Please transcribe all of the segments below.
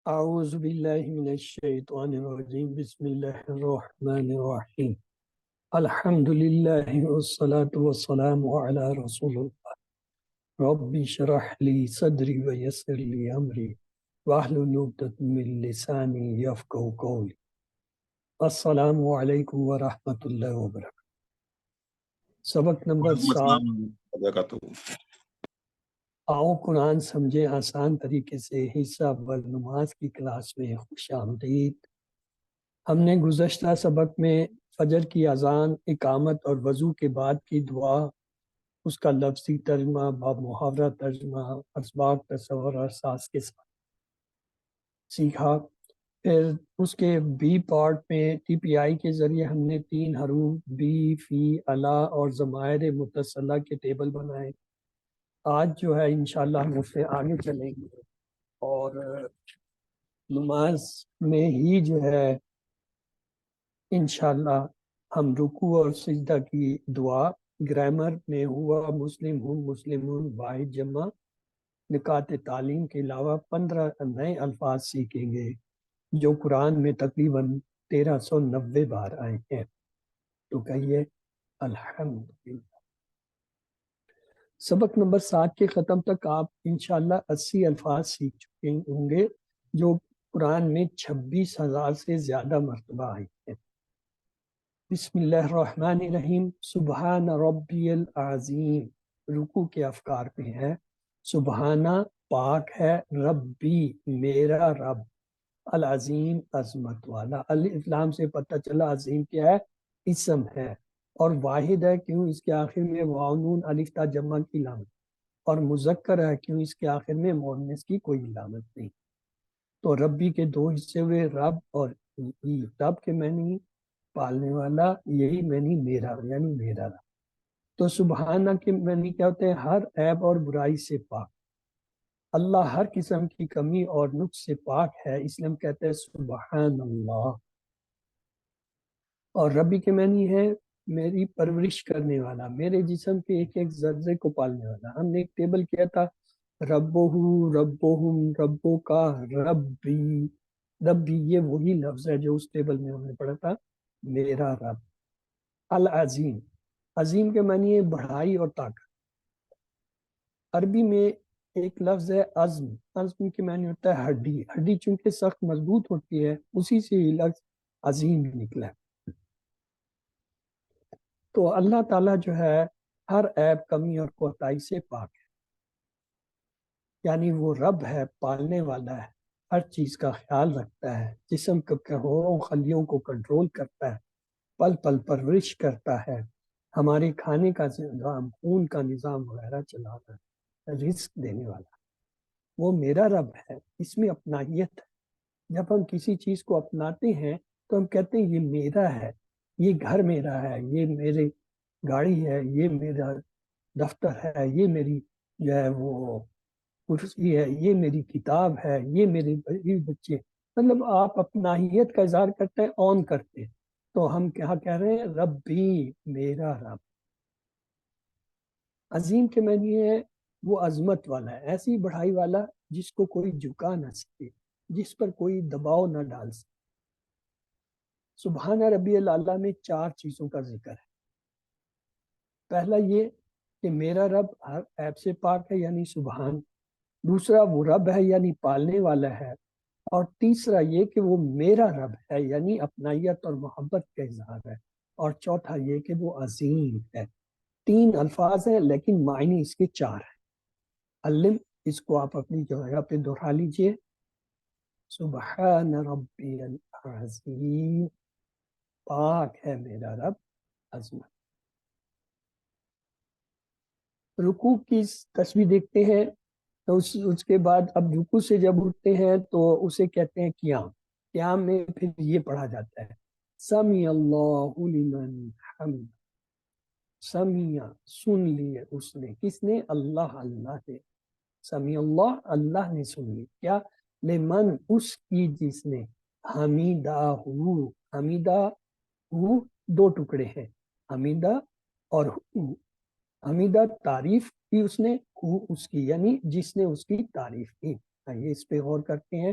اعوذ باللہ من الشیطان الرجیم بسم اللہ الرحمن الرحیم الحمد للہ والصلاة والسلام علی رسول اللہ رب اشرح لی صدری ویسر لی امری واحلل عقدۃ من لسانی یفقہوا قولی۔ السلام علیکم ورحمۃ اللہ وبرکاتہ۔ سبق نمبر 7، آؤ قرآن سمجھے آسان طریقے سے، حصہ اول نماز کی کلاس میں خوش آمدید۔ ہم نے گزشتہ سبق میں فجر کی اذان، اقامت اور وضو کے بعد کی دعا، اس کا لفظی ترجمہ، محاورہ ترجمہ، اسباق تصور اور ساز کے ساتھ سیکھا۔ پھر اس کے بی پارٹ میں ٹی پی آئی کے ذریعے ہم نے 3 حروف بی، فی، الا اور ضمائر متصلہ کے ٹیبل بنائے۔ آج جو ہے انشاءاللہ ہم اس سے آگے چلیں گے اور نماز میں ہی جو ہے انشاءاللہ ہم رکوع اور سجدہ کی دعا، گرامر میں ہوا، مسلم ہوں، مسلمون، واحد جمع، نکات تعلیم کے علاوہ 15 نئے الفاظ سیکھیں گے جو قرآن میں تقریباً 1390 بار آئے ہیں۔ تو کہیے الحمدللہ۔ سبق نمبر 7 کے ختم تک آپ انشاءاللہ 80 الفاظ سیکھ چکے ہوں گے جو قرآن میں 26,000 سے زیادہ مرتبہ آئے ہیں۔ بسم اللہ الرحمن الرحیم۔ سبحان ربی العظیم رکوع کے افکار پہ ہے۔ سبحانہ پاک ہے، ربی میرا رب، العظیم عظمت والا۔ الف لام سے پتہ چلا عظیم کیا ہے؟ اسم ہے، اور واحد ہے کیوں اس کے آخر میں واو نون الف تا جمع کی علامت، اور مذکر ہے کیوں اس کے آخر میں مؤنث کی کوئی علامت نہیں۔ تو ربی کے 2 حصے ہوئے، رب اور ای۔ رب کے معنی پالنے والا، یہی معنی میرا، یعنی میرا رب۔ تو سبحانہ کے معنی کیا ہوتے ہیں؟ ہر عیب اور برائی سے پاک۔ اللہ ہر قسم کی کمی اور نقص سے پاک ہے، اس لیے ہم کہتے ہیں سبحان اللہ۔ اور ربی کے معنی ہے میری پرورش کرنے والا، میرے جسم کے ایک ایک ذرے کو پالنے والا۔ ہم نے ایک ٹیبل کیا تھا، ربہ، ربہم، ربو کا، ربی۔ ربی یہ وہی لفظ ہے جو اس ٹیبل میں ہم نے پڑھا تھا، میرا رب۔ العظیم، عظیم کے معنی ہے بڑھائی اور طاقت۔ عربی میں ایک لفظ ہے عظم، عظم کے معنی ہوتا ہے ہڈی۔ ہڈی چونکہ سخت مضبوط ہوتی ہے، اسی سے یہ لفظ عظیم نکلا ہے۔ تو اللہ تعالیٰ جو ہے ہر عیب، کمی اور کوتاہی سے پاک ہے، یعنی وہ رب ہے، پالنے والا ہے، ہر چیز کا خیال رکھتا ہے، جسم کے کروڑوں خلیوں کو کنٹرول کرتا ہے، پل پل پرورش کرتا ہے، ہمارے کھانے کا نظام، خون کا نظام وغیرہ چلاتا ہے، رزق دینے والا۔ وہ میرا رب ہے، اس میں اپنائیت ہے۔ جب ہم کسی چیز کو اپناتے ہیں تو ہم کہتے ہیں یہ میرا ہے، یہ گھر میرا ہے، یہ میری گاڑی ہے، یہ میرا دفتر ہے، یہ میری جو ہے وہ کرسی ہے، یہ میری کتاب ہے، یہ میرے بچے۔ مطلب آپ اپنائیت کا اظہار کرتے ہیں، اون کرتے ہیں۔ تو ہم کیا کہہ رہے ہیں؟ ربی میرا رب۔ عظیم کے معنی ہے وہ عظمت والا ہے، ایسی بڑھائی والا جس کو کوئی جھکا نہ سکے، جس پر کوئی دباؤ نہ ڈال سکے۔ سبحان ربی الاعلیٰ میں 4 چیزوں کا ذکر ہے۔ پہلا یہ کہ میرا رب ہر عیب سے پاک ہے، یعنی سبحان۔ دوسرا وہ رب ہے یعنی پالنے والا ہے۔ اور تیسرا یہ کہ وہ میرا رب ہے، یعنی اپنائیت اور محبت کا اظہار ہے۔ اور چوتھا یہ کہ وہ عظیم ہے۔ 3 الفاظ ہیں لیکن معنی اس کے 4 ہیں۔ علم، اس کو آپ اپنی جگہ پہ دہرا لیجئے، سبحان ربی العظیم، پاک ہے میرا رب، عظمت۔ رکوع کی تصویر دیکھتے ہیں تو اس کے بعد اب رکوع سے جب اٹھتے ہیں تو اسے کہتے ہیں قیام۔ قیام میں پھر یہ پڑھا جاتا ہے سمیع اللہ لمن حمد۔ سمیع، سن لیے اس نے، کس نے؟ اللہ، اللہ نے۔ سمیع اللہ، اللہ نے سن لی، کیا؟ لمن، اس کی جس نے، حمیدہ ہو۔ حمیدہ ہو 2 ٹکڑے ہیں، حمیدہ اور ہو۔ حمیدہ تعریف کی اس نے، ہو اس کی، یعنی جس نے اس کی تعریف کی۔ آئیے اس پہ غور کرتے ہیں۔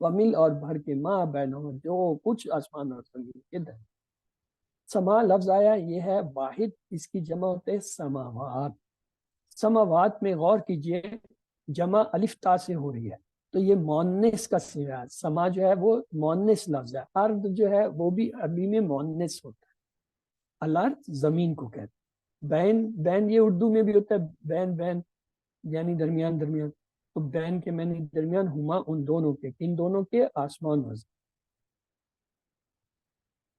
ومل اور بھر کے ما بینہما جو کچھ آسمان اور زمین کے در۔ سما لفظ آیا یہ ہے واحد، اس کی جمع ہوتے ہیں سماوات۔ سماوات میں غور کیجئے جمع الف تا سے ہو رہی ہے، تو یہ مونس کا صیغہ ہے۔ سما جو ہے وہ مونس لفظ ہے، ارض جو ہے وہ بھی عربی میں مونس ہوتا ہے، الارض زمین کو کہتے ہیں۔ بین بین یہ اردو میں بھی ہوتا ہے، بین بین یعنی درمیان درمیان، تو بین کے معنی درمیان، ہما ان دونوں کے، ان دونوں کے آسمان و زمین۔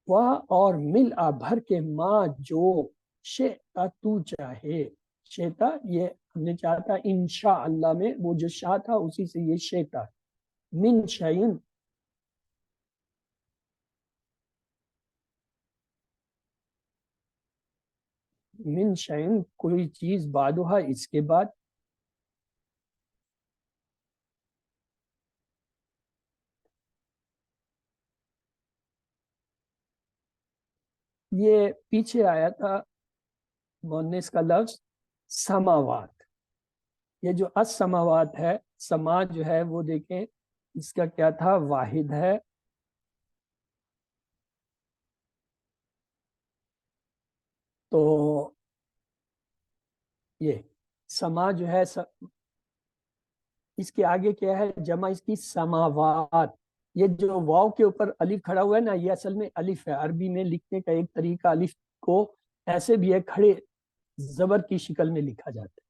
وہ اور مل آ بھر کے ماں جو شئتا تو چاہے، شئتا یہ ہم نے چاہا تھا انشاء اللہ میں، وہ جو شاہ تھا اسی سے یہ شئتا، من شیئن من شیئن کوئی چیز بعدها اس کے بعد، یہ پیچھے آیا تھا مونس کا لفظ سماوات، یہ جو السماوات ہے، سما جو ہے وہ دیکھیں اس کا کیا تھا، واحد ہے، تو یہ سما جو ہے اس کے آگے کیا ہے جمع اس کی سماوات، یہ جو واو کے اوپر الف کھڑا ہوا ہے نا، یہ اصل میں الف ہے، عربی میں لکھنے کا ایک طریقہ الف کو ایسے بھی ہے کھڑے زبر کی شکل میں لکھا جاتا ہے،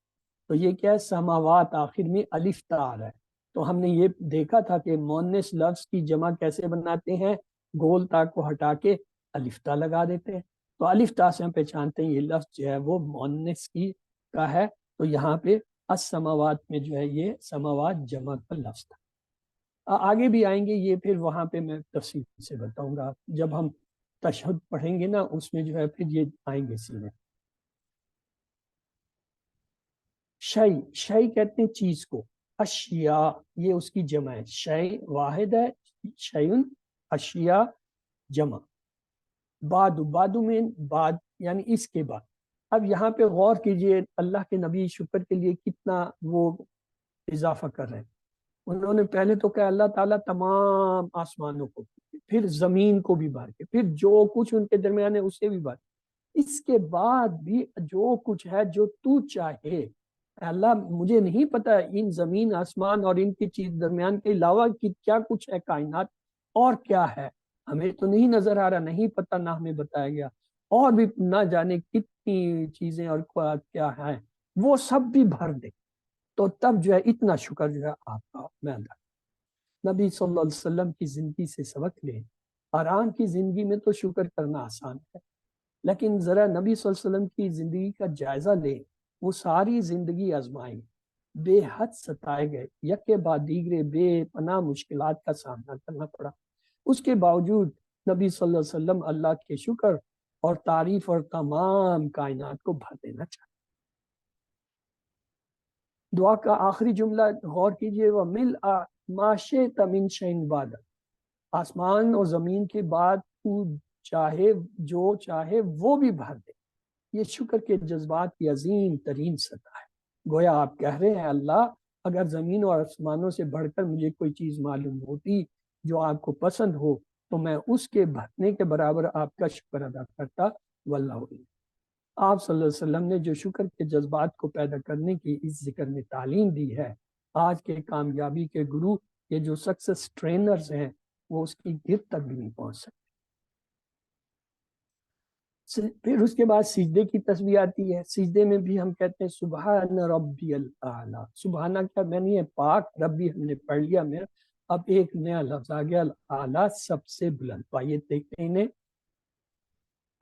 تو یہ کیا ہے سماوات، آخر میں الف تا آ رہا ہے۔ تو ہم نے یہ دیکھا تھا کہ مونس لفظ کی جمع کیسے بناتے ہیں، گول تا کو ہٹا کے الف تا لگا دیتے ہیں، تو الف تا سے ہم پہچانتے ہیں یہ لفظ جو ہے وہ مونس کی کا ہے، تو یہاں پہ السماوات میں جو ہے یہ سماوات جمع کا لفظ تھا۔ آگے بھی آئیں گے یہ، پھر وہاں پہ میں تفصیل سے بتاؤں گا جب ہم تشہد پڑھیں گے نا، اس میں جو ہے پھر یہ آئیں گے سینے۔ شئی، شئی کہتے ہیں چیز کو، اشیاء یہ اس کی جمع ہے، شئی واحد ہے، شیئن اشیاء جمع۔ بعد، بعد میں بعد یعنی اس کے بعد۔ اب یہاں پہ غور کیجئے اللہ کے نبی شکر کے لیے کتنا وہ اضافہ کر رہے ہیں۔ انہوں نے پہلے تو کہا اللہ تعالیٰ تمام آسمانوں کو، پھر زمین کو بھی بھر کے، پھر جو کچھ ان کے درمیان ہے اسے بھی بھر، اس کے بعد بھی جو کچھ ہے جو تو چاہے، اے اللہ مجھے نہیں پتا ان زمین آسمان اور ان کی چیز درمیان کے علاوہ کی کیا کچھ ہے کائنات، اور کیا ہے ہمیں تو نہیں نظر آ رہا، نہیں پتا، نہ ہمیں بتایا گیا، اور بھی نہ جانے کتنی چیزیں اور کیا ہیں، وہ سب بھی بھر دے، تو تب جو ہے اتنا شکر جو ہے آپ کا میں ادا۔ نبی صلی اللہ علیہ وسلم کی زندگی سے سبق لیں، آرام کی زندگی میں تو شکر کرنا آسان ہے، لیکن ذرا نبی صلی اللہ علیہ وسلم کی زندگی کا جائزہ لیں، وہ ساری زندگی آزمائی، بے حد ستائے گئے، یک کے بعد دیگرے بے پناہ مشکلات کا سامنا کرنا پڑا، اس کے باوجود نبی صلی اللہ علیہ وسلم اللہ کے شکر اور تعریف اور تمام کائنات کو بھر دینا چاہتے۔ دعا کا آخری جملہ غور کیجئے، وہ مل ما شئت من شیء بعد، آسمان اور زمین کے بعد تو چاہے جو چاہے وہ بھی بھر دے، یہ شکر کے جذبات کی عظیم ترین سطح ہے۔ گویا آپ کہہ رہے ہیں اللہ اگر زمین اور آسمانوں سے بڑھ کر مجھے کوئی چیز معلوم ہوتی جو آپ کو پسند ہو تو میں اس کے بھرنے کے برابر آپ کا شکر ادا کرتا، واللہ علم۔ آپ صلی اللہ علیہ وسلم نے جو شکر کے جذبات کو پیدا کرنے کی اس ذکر میں تعلیم دی ہے، آج کے کامیابی کے گرو، یہ جو سکسس ٹرینرز ہیں، وہ اس کی گرد تک بھی نہیں پہنچ سکتے۔ پھر اس کے بعد سجدے کی تسبیح آتی ہے، سجدے میں بھی ہم کہتے ہیں سبحان ربی الاعلیٰ، سبحانہ کا معنی ہے پاک، ربی ہم نے پڑھ لیا، میرا اب ایک نیا لفظ آ گیا، الاعلیٰ سب سے بلند، پائیے دیکھتے ہیں انہیں،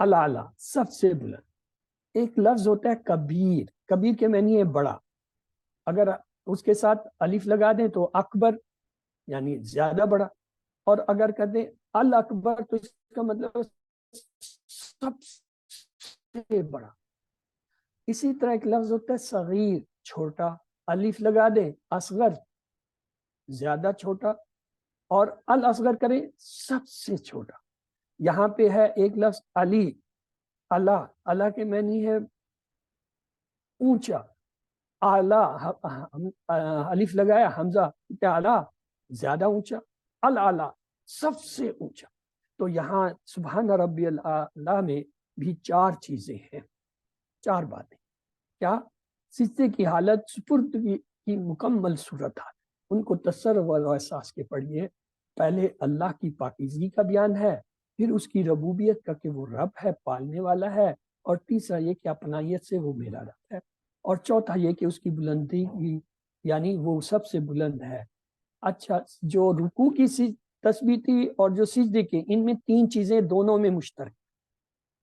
الاعلیٰ سب سے بلند۔ ایک لفظ ہوتا ہے کبیر، کبیر کے معنی ہے بڑا، اگر اس کے ساتھ الف لگا دیں تو اکبر یعنی زیادہ بڑا، اور اگر کہتے ہیں الاکبر تو اس کا مطلب سب سے بڑا۔ اسی طرح ایک لفظ ہوتا ہے صغیر، چھوٹا، الف لگا دیں اصغر زیادہ چھوٹا، اور الاصغر کریں سب سے چھوٹا۔ یہاں پہ ہے ایک لفظ علی، اللہ، اللہ کے معنی ہے اونچا، اعلیٰ، الف لگایا حمزہ، کیا اعلیٰ زیادہ اونچا، الاعلیٰ سب سے اونچا. تو یہاں سبحان ربی الاعلیٰ میں بھی چار چیزیں ہیں، چار باتیں. کیا؟ سجدے کی حالت، سپرد کی مکمل صورت حال، ان کو تصور و احساس کے پڑھیے. پہلے اللہ کی پاکیزگی کا بیان ہے، پھر اس کی ربوبیت کا کہ وہ رب ہے، پالنے والا ہے، اور تیسرا یہ کہ اپنائیت سے وہ میرا رب ہے، اور چوتھا یہ کہ اس کی بلندی یعنی وہ سب سے بلند ہے. اچھا، جو رکوع کی تسبیح تھی اور جو سجدے کی، ان میں تین چیزیں دونوں میں مشترک،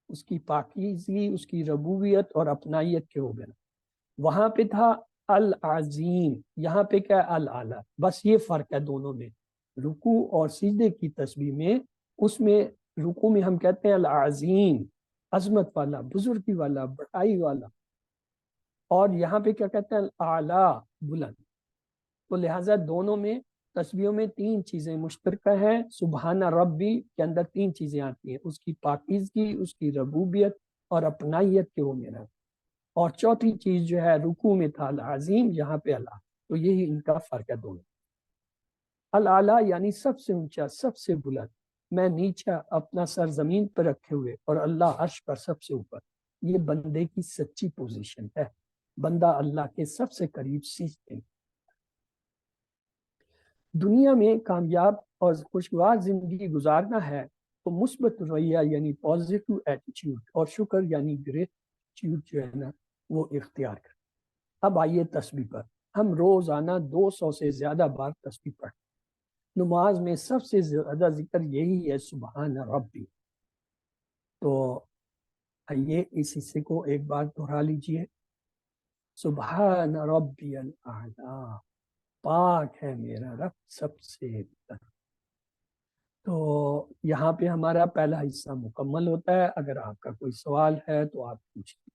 اس کی پاکیزگی، اس کی ربوبیت اور اپنائیت کے ہو گئے. وہاں پہ تھا العظیم، یہاں پہ کیا؟ الاعلیٰ. بس یہ فرق ہے دونوں میں. رکوع اور سجدے کی تسبیح میں، اس میں رکوع میں ہم کہتے ہیں العظیم، عظمت والا، بزرگی والا، بڑائی والا، اور یہاں پہ کیا کہتے ہیں؟ الاعلیٰ، بلند. تو لہٰذا دونوں میں تسبیحوں میں تین چیزیں مشترکہ ہیں. سبحان ربی کے اندر تین چیزیں آتی ہیں، اس کی پاکیزگی، اس کی ربوبیت اور اپنائیت کے وہ میرا. اور چوتھی چیز جو ہے رکوع میں تھا العظیم، یہاں پہ اللہ. تو یہی ان کا فرق ہے دونوں. الاعلیٰ یعنی سب سے اونچا، سب سے بلند. میں نیچا اپنا سر زمین پر رکھے ہوئے اور اللہ عرش پر سب سے اوپر. یہ بندے کی سچی پوزیشن ہے. بندہ اللہ کے سب سے قریب سیکھتے. دنیا میں کامیاب اور خوشگوار زندگی گزارنا ہے تو مثبت رویہ یعنی پازیٹو ایٹیچیوڈ اور شکر یعنی گریٹیوڈ جو ہے نا وہ اختیار کر. اب آئیے تسبیح پر. ہم روزانہ 200 سے زیادہ بار تسبیح پڑھیں. نماز میں سب سے زیادہ ذکر یہی ہے، سبحان ربی. تو آئیے اس حصے کو ایک بار دہرا لیجئے. سبحان ربی الاعلیٰ، پاک ہے میرا رب سب سے بلند. تو یہاں پہ ہمارا پہلا حصہ مکمل ہوتا ہے. اگر آپ کا کوئی سوال ہے تو آپ پوچھیں.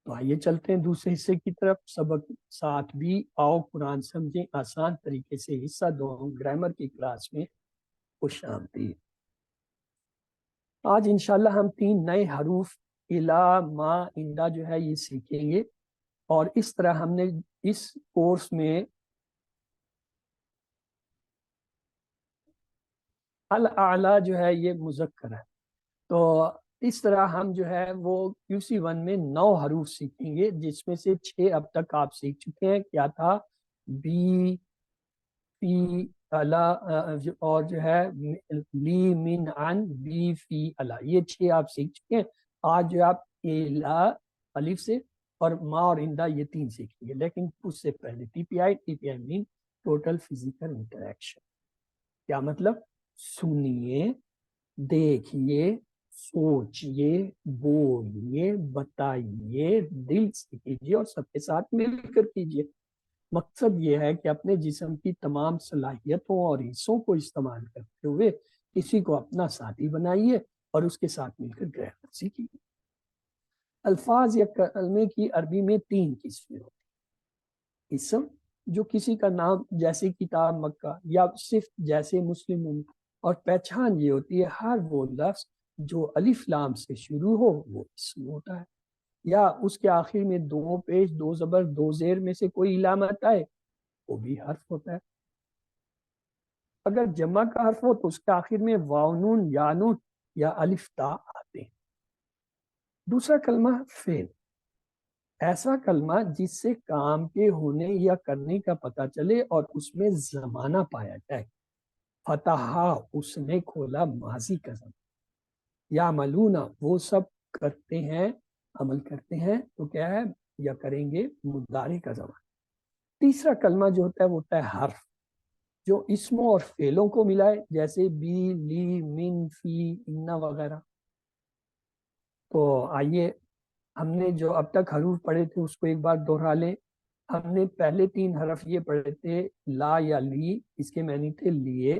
تو آئیے چلتے ہیں دوسرے حصے کی طرف. سبق 7 آؤ قرآن سمجھیں آسان طریقے سے، حصہ 2 گرامر کی کلاس میں خوش آمدید. آج انشاءاللہ ہم 3 نئے حروف الا، ما، اندا جو ہے یہ سیکھیں گے. اور اس طرح ہم نے اس کورس میں الاعلیٰ جو ہے یہ مذکر ہے. تو اس طرح ہم جو ہے وہ QC1 میں 9 حروف سیکھیں گے، جس میں سے 6 اب تک آپ سیکھ چکے ہیں. کیا تھا؟ بی، فی، الا، اور جو ہے لی، من، عن، بی، فی، الا. یہ 6 آپ سیکھ چکے ہیں. آج جو آپ الا الف سے اور ما اور اندا یہ 3 سیکھیں گے. لیکن اس سے پہلے TPI مین ٹوٹل فزیکل انٹریکشن. کیا مطلب؟ سنیے، دیکھیے، سوچئے، بولیے، بتائیے، دل سے کیجیے اور سب کے ساتھ مل کر کیجیے. مقصد یہ ہے کہ اپنے جسم کی تمام صلاحیتوں اور حصوں کو استعمال کرتے ہوئے کسی کو اپنا ساتھی بنائیے اور اس کے ساتھ مل کر گرامر سیکھیے. الفاظ یا کلمے کی عربی میں 3 قسمیں ہوتی ہیں. اسم جو کسی کا نام جیسے کتاب مکہ، یا صفت جیسے مسلم. اور پہچان یہ ہوتی ہے ہر وہ لفظ جو الف لام سے شروع ہو وہ اسم ہوتا ہے، یا اس کے آخر میں 2 پیش، 2 زبر، 2 زیر میں سے کوئی علامت آئے وہ بھی حرف ہوتا ہے. اگر جمع کا حرف ہو تو اس کے آخر میں واو، نون، یا نون یا الف تا آتے ہیں. دوسرا کلمہ فعل، ایسا کلمہ جس سے کام کے ہونے یا کرنے کا پتہ چلے اور اس میں زمانہ پایا جائے. فتح، اس نے کھولا، ماضی کا زمانہ. یا ملونا، وہ سب کرتے ہیں، عمل کرتے ہیں. تو کیا ہے؟ یا کریں گے، مضارع کا زمانہ. تیسرا کلمہ جو ہوتا ہے وہ ہوتا ہے حرف، جو اسموں اور فعلوں کو ملائے، جیسے بی، لی، من، فی، انا وغیرہ. تو آئیے ہم نے جو اب تک حروف پڑھے تھے اس کو ایک بار دہرا لیں. ہم نے پہلے 3 حرف یہ پڑھے تھے لا یا لی، اس کے معنی تھے لیے،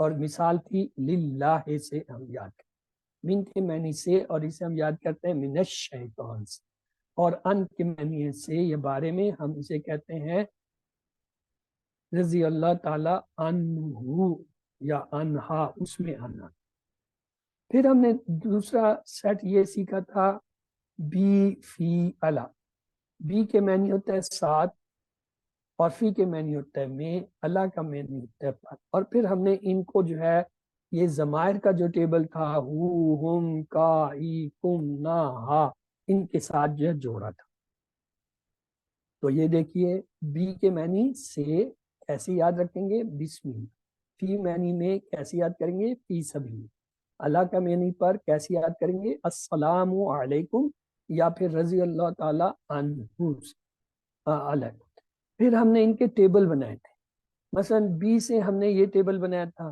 اور مثال تھی للہ سے ہم یاد کریں. من کے معنی سے، اور اسے ہم یاد کرتے ہیں من الشیطان سے. اور ان کے معنی سے یہ بارے میں ہم اسے کہتے ہیں رضی اللہ تعالی عنہ یا عنہا، اس میں آنا. پھر ہم نے دوسرا سیٹ یہ سیکھا تھا بی، فی، الا. بی کے معنی ہوتا ہے ساتھ، اور فی کے معنی ہوتا ہے میں، اللہ کا معنی ہوتا ہے پر. اور پھر ہم نے ان کو جو ہے یہ ضمائر کا جو ٹیبل تھا ہو، ہم، کا، ای، کم، نا، ہا، ان کے ساتھ جو ہے جوڑا تھا. تو یہ دیکھیے بی کے معنی سے کیسے یاد رکھیں گے؟ بسم اللہ. فی معنی میں کیسے یاد کریں گے؟ فی سبیل. اللہ کا معنی پر کیسے یاد کریں گے؟ السلام علیکم یا پھر رضی اللہ تعالی عنہ علیہ. پھر ہم نے ان کے ٹیبل بنائے تھے. مثلا بی سے ہم نے یہ ٹیبل بنایا تھا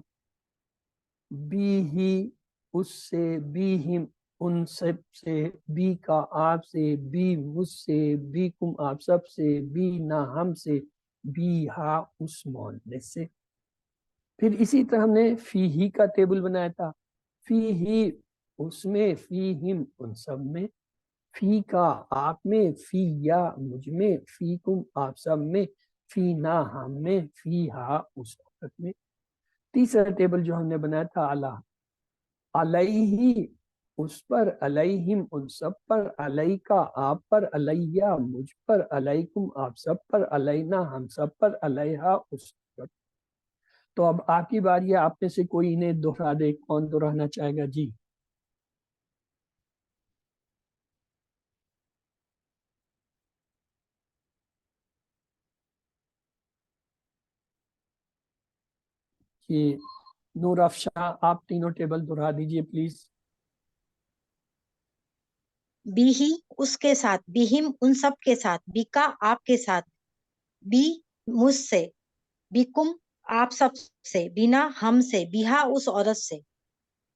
بی ہی اس سے، بی ہم ان سب سے، بی کا آپ سے، بی مجھ سے، بی کم آپ سب سے، بی نہ ہم سے، بی ہا اس مؤنث سے. پھر اسی طرح ہم نے فی ہی کا ٹیبل بنایا تھا فی ہی اس میں، فی ہم ان سب میں، فی کا آپ میں، فی یا مجھ میں، فی کم آپ سب میں، فی نہ ہم میں، فی ہا اس عورت میں. تیسرا ٹیبل جو ہم نے بنایا تھا اللہ، علیہ اس پر، علیہم ان سب پر، علیہ کا آپ پر، علیہ مجھ پر، علیکم آپ سب پر، علینا ہم سب پر، علیہ اس پر. تو اب آپ کی باری ہے، آپ میں سے کوئی انہیں دوہرا دے. کون دہرانا چاہے گا؟ جی کہ نور افشاں آپ تینوں ٹیبل دہرا دیجئے پلیز. بی ہی اس کے ساتھ، بہم ان سب کے ساتھ، بی کا آپ کے ساتھ، بی مجھ سے، بی کم آپ سب سے، بینا ہم سے، بیہا اس عورت سے،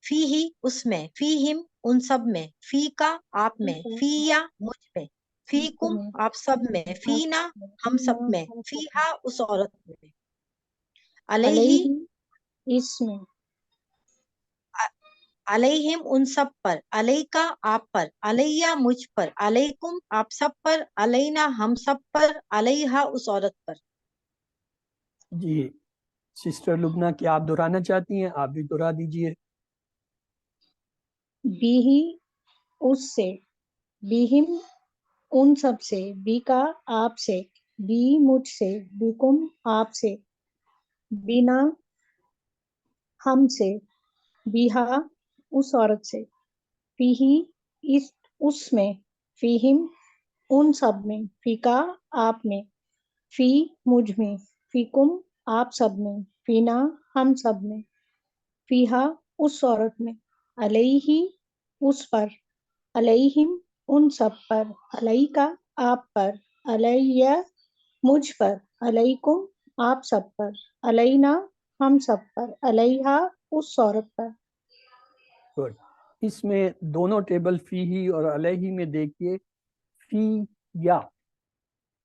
فی ہی اس میں، فی ہم ان سب میں، فی کا آپ میں، فی یا مجھ میں، فی کم آپ سب میں، فی نا ہم سب میں، فی ہا اس عورت میں، علیہ اس میں، علیہم ان سب پر، علیہ کا آپ پر، علیہ مجھ پر، علیکم آپ سب پر، علینا ہم سب پر، علیہا اس عورت پر. جی سسٹر لبنہ کیا آپ دہرانا چاہتی ہیں؟ آپ بھی دہرا دیجئے. بی ہی اس سے، بیہم ان سب سے، بی کا آپ سے، بی مجھ سے، بیکم آپ سے، بینا ہم سے، بیہا اس عورت سے، فی ہی اس میں، فیہم ان سب میں، فی کا آپ میں، فی مجھ میں، فی کم آپ سب میں، فینا ہم سب میں، فیہا اس عورت میں، علیہ اس پر، علیہم ان سب پر، علیہ کا آپ پر، علیہ مجھ پر، علیکم آپ سب پر، علینا ہم سب پر، علیہا اس عورت پر. گڈ. اس میں دونوں ٹیبل فی ہی اور علیہ میں دیکھیے فی یا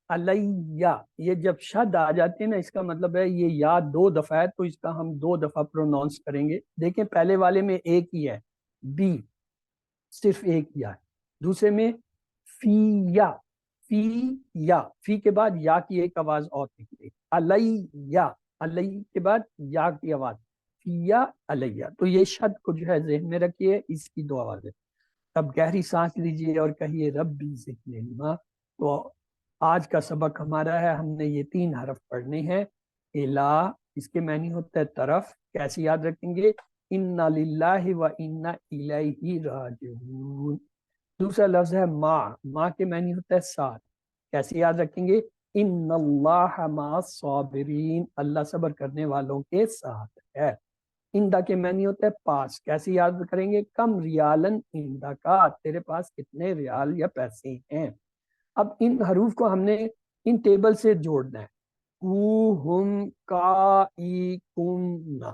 علیہ، یہ جب شد آ جاتے ہیں نا اس کا مطلب ہے یہ یا دو دفعہ ہے تو اس کا ہم دو دفعہ پروناؤنس کریں گے. دیکھیں پہلے والے میں ایک ہی ہے بی، صرف ایک یا ہے. دوسرے میں فی یا، فی یا، فی کے بعد یا کی ایک آواز اور نکلے، علیہ، علیہ کے بعد یا کی آواز، فی یا علیہ. تو یہ شد کو جو ہے ذہن میں رکھیے، اس کی دو آوازیں. اب گہری سانس لیجئے اور کہیے ربی زدنی علما. تو آج کا سبق ہمارا ہے، ہم نے یہ 3 حرف پڑھنے ہیں. الہ اس کے معنی ہوتا ہے طرف، کیسے یاد رکھیں گے؟ انا للہ و انا الیہ راجعون. دوسرا لفظ ہے ما، ما کے معنی ہوتا ہے ساتھ، کیسے یاد رکھیں گے؟ ان اللہ مع الصابرین، اللہ صبر کرنے والوں کے ساتھ ہے. اندہ کے معنی ہوتا ہے پاس، کیسے یاد کریں گے؟ کم ریالن اندہ کا، تیرے پاس کتنے ریال یا پیسے ہیں. اب ان حروف کو ہم نے ان ٹیبل سے جوڑنا ہے، کو، ہم، کا، ای، کم، نا.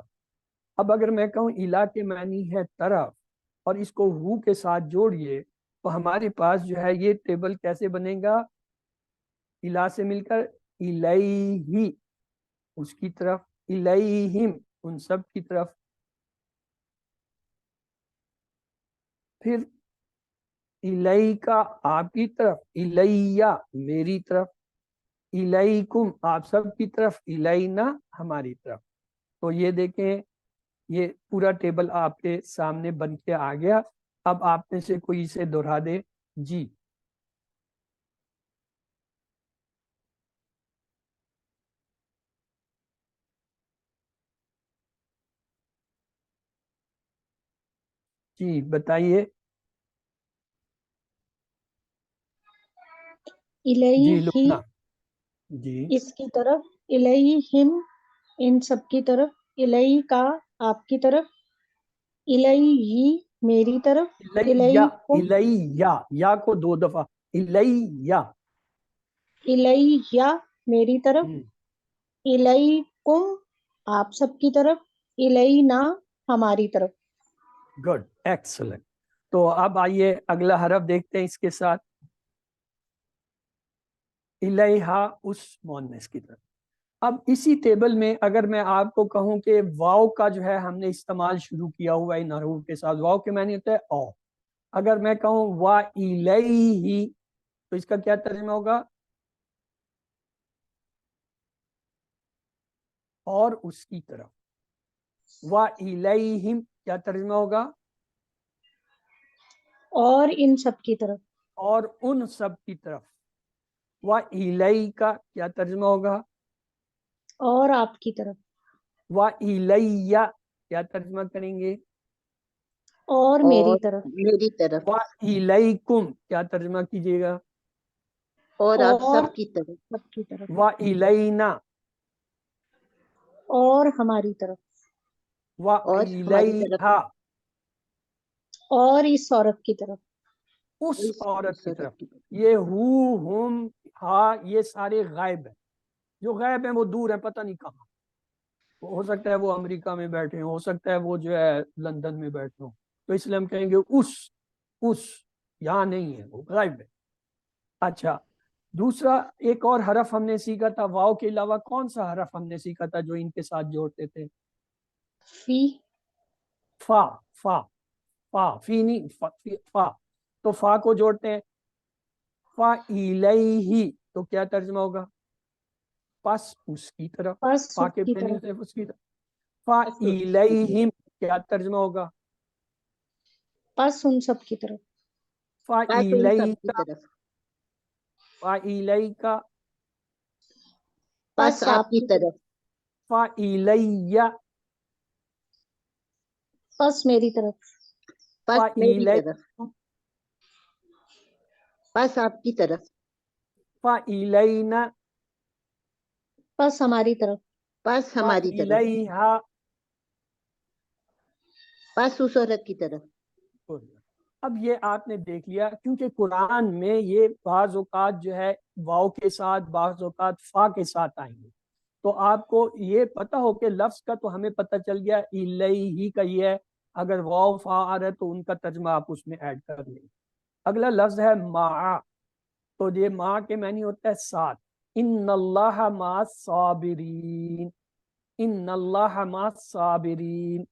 اب اگر میں کہوں الہ کے معنی ہے طرف اور اس کو ہو کے ساتھ جوڑیے تو ہمارے پاس جو ہے یہ ٹیبل کیسے بنے گا؟ الہ سے مل کر الیہ اس کی طرف، الیہم ان سب کی طرف، پھر الیکا آپ کی طرف، الیہ میری طرف، الیکم آپ سب کی طرف، الینا ہماری طرف. تو یہ دیکھیں یہ پورا ٹیبل آپ کے سامنے بن کے آ گیا. اب آپ میں سے کوئی اسے دہرا دے. جی جی بتائیے. جی الیہ لبنا. جی اس کی طرف، الیہم ان سب کی طرف، الیہ کا آپ کی طرف، الیہ میری طرف، الیہ. الیکم الیہ یا کو 2 دفعہ. الیہ. الیہ میری طرف، ہم، الیکم آپ سب کی طرف، الینا ہماری طرف. Good excellent. تو اب آئیے اگلا حرف دیکھتے ہیں اس کے ساتھ. الیہا اس مؤنث کی طرف. اب اسی ٹیبل میں اگر میں آپ کو کہوں کہ واو کا جو ہے ہم نے استعمال شروع کیا ہوا ہے ان حروف کے ساتھ. واو کے معنی ہوتا ہے او. اگر میں کہوں وا الیہ تو اس کا کیا ترجمہ ہوگا؟ اور اس کی طرف. وا الیہم کیا ترجمہ ہوگا؟ اور ان سب کی طرف. اور ان سب کی طرف. وا الیہ کا کیا ترجمہ ہوگا؟ اور آپ کی طرف. وا الیہ کیا ترجمہ کریں گے؟ اور میری اور طرف. میری طرف. وا الیکم کیا ترجمہ کیجیے گا؟ اور آپ اور سب کی طرف. سب کی طرف. وا الینا. اور ہماری طرف. وا اور ہماری طرف. الیہا اور اس عورت کی طرف. اس عورت کی طرف. کی طرف. یہ ہم ہا یہ سارے غائب ہیں. جو غائب ہیں وہ دور ہیں، پتہ نہیں کہاں. ہو سکتا ہے وہ امریکہ میں بیٹھے ہوں، ہو سکتا ہے وہ جو ہے لندن میں بیٹھے ہوں. تو اس لیے ہم کہیں گے اس یہاں نہیں ہے، وہ غائب ہے. اچھا دوسرا ایک اور حرف ہم نے سیکھا تھا. واو کے علاوہ کون سا حرف ہم نے سیکھا تھا جو ان کے ساتھ جوڑتے تھے؟ فی. فا. فا. فا فی نہیں فا. تو فا کو جوڑتے ہیں. فا الیہ تو کیا ترجمہ ہوگا؟ پس اس کی طرف. پس فا اس کے کی پہلے طرف. ہوتے ہیں اس کی طرف. فا الیہم کیا ترجمہ ہوگا؟ پس ان سب کی طرف. فا بس ان سب کی الیکا. طرف. فا الیکا. بس آپ کی طرف. فا الیہ. پس میری طرف. فا بس میری الیہ. طرف. بس آپ کی طرف. فا الینا. پس ہماری طرف. بس فا ہماری طرف. الیہا. بس اس عورت کی طرف. اب یہ آپ نے دیکھ لیا کیونکہ قرآن میں یہ بعض اوقات جو ہے واو کے ساتھ، بعض اوقات فا کے ساتھ آئیں گے. تو آپ کو یہ پتہ ہو کہ لفظ کا تو ہمیں پتہ چل گیا الیہ کا یہ ہے. اگر واو فا آ رہا ہے تو ان کا ترجمہ آپ اس میں ایڈ کر لیں. اگلا لفظ ہے مع. تو یہ مع کے معنی ہوتا ہے ساتھ. ان اللہ مع الصابرین. ان اللہ مع الصابرین.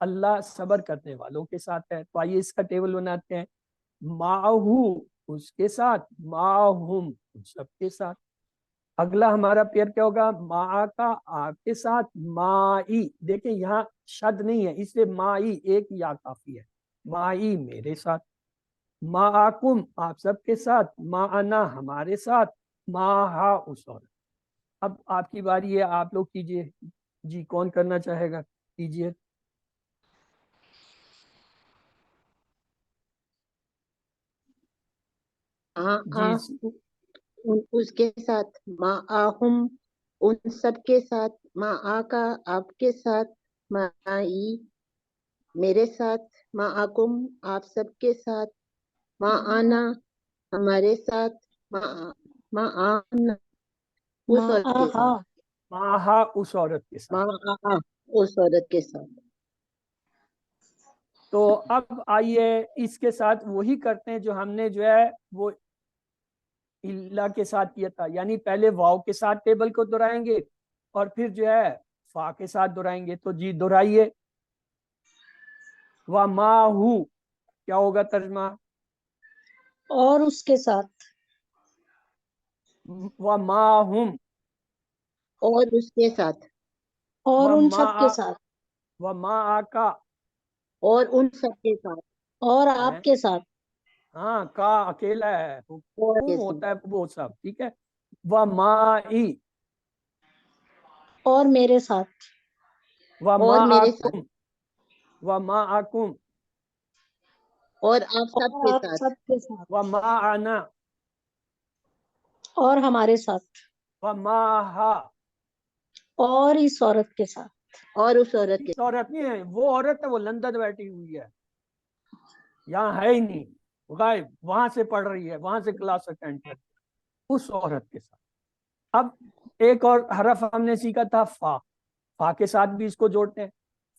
اللہ صبر کرنے والوں کے ساتھ ہے. تو آئیے اس کا ٹیبل بناتے ہیں. معہو اس کے ساتھ، معہم ان سب کے ساتھ. اگلا ہمارا پیئر کیا ہوگا؟ مع کا آپ کے ساتھ، مائی. دیکھیں یہاں شد نہیں ہے اس لیے مائی ایک یا کافی ہے. مائی میرے ساتھ. معکم آپ سب کے ساتھ. معنا ہمارے ساتھ. معہا اس اور. اب آپ کی باری ہے، آپ لوگ کیجئے. جی کون کرنا چاہے گا کیجئے. جی اس کے ساتھ. معاہم ان سب کے ساتھ. معاکا آپ کے ساتھ. معائی میرے ساتھ. معاکم آپ سب کے ساتھ. معانا ہمارے ساتھ. معانا اس عورت کے معہا. ساتھ. معہا اس عورت کے ساتھ. معا اس عورت کے ساتھ. تو اب آئیے اس کے ساتھ وہی کرتے ہیں جو ہم نے جو ہے وہ اللہ کے ساتھ کیا تھا. یعنی پہلے واو کے ساتھ ٹیبل کو دہرائیں گے اور پھر جو ہے فا کے ساتھ دہرائیں گے. تو جی دہرائیے. وَمَا هُ کیا ہوگا ترجمہ؟ اور اس کے ساتھ. وَمَا هُمْ اور اس کے ساتھ. اور ان سب کے وَمَا ساتھ. وَمَا کا اور ان سب کے ساتھ. اور ہے. آپ کے ساتھ. ہاں کا اکیلا ہے، اور حکم کے ہوتا ساتھ. ہے وہ سب. ٹھیک ہے. وَمَاءِ اور میرے ساتھ. اور میرے ساتھ. وَمَاءَكُمْ وَمَاءَكُمْ اور آپ سب اور کے آپ ساتھ, سب کے ساتھ, ومعنا اور ہمارے ساتھ, وماہا. اور اس عورت کے ساتھ. اور اس عورت کے اس عورت نہیں ہے، وہ عورت ہے وہ لندن بیٹھی ہوئی ہے، یہاں ہے ہی نہیں، غائب، وہاں سے پڑھ رہی ہے، وہاں سے کلاس اٹینڈ کر رہی ہے، اس عورت کے ساتھ. اب ایک اور حرف ہم نے سیکھا تھا فا، فا کے ساتھ بھی اس کو جوڑتے ہیں،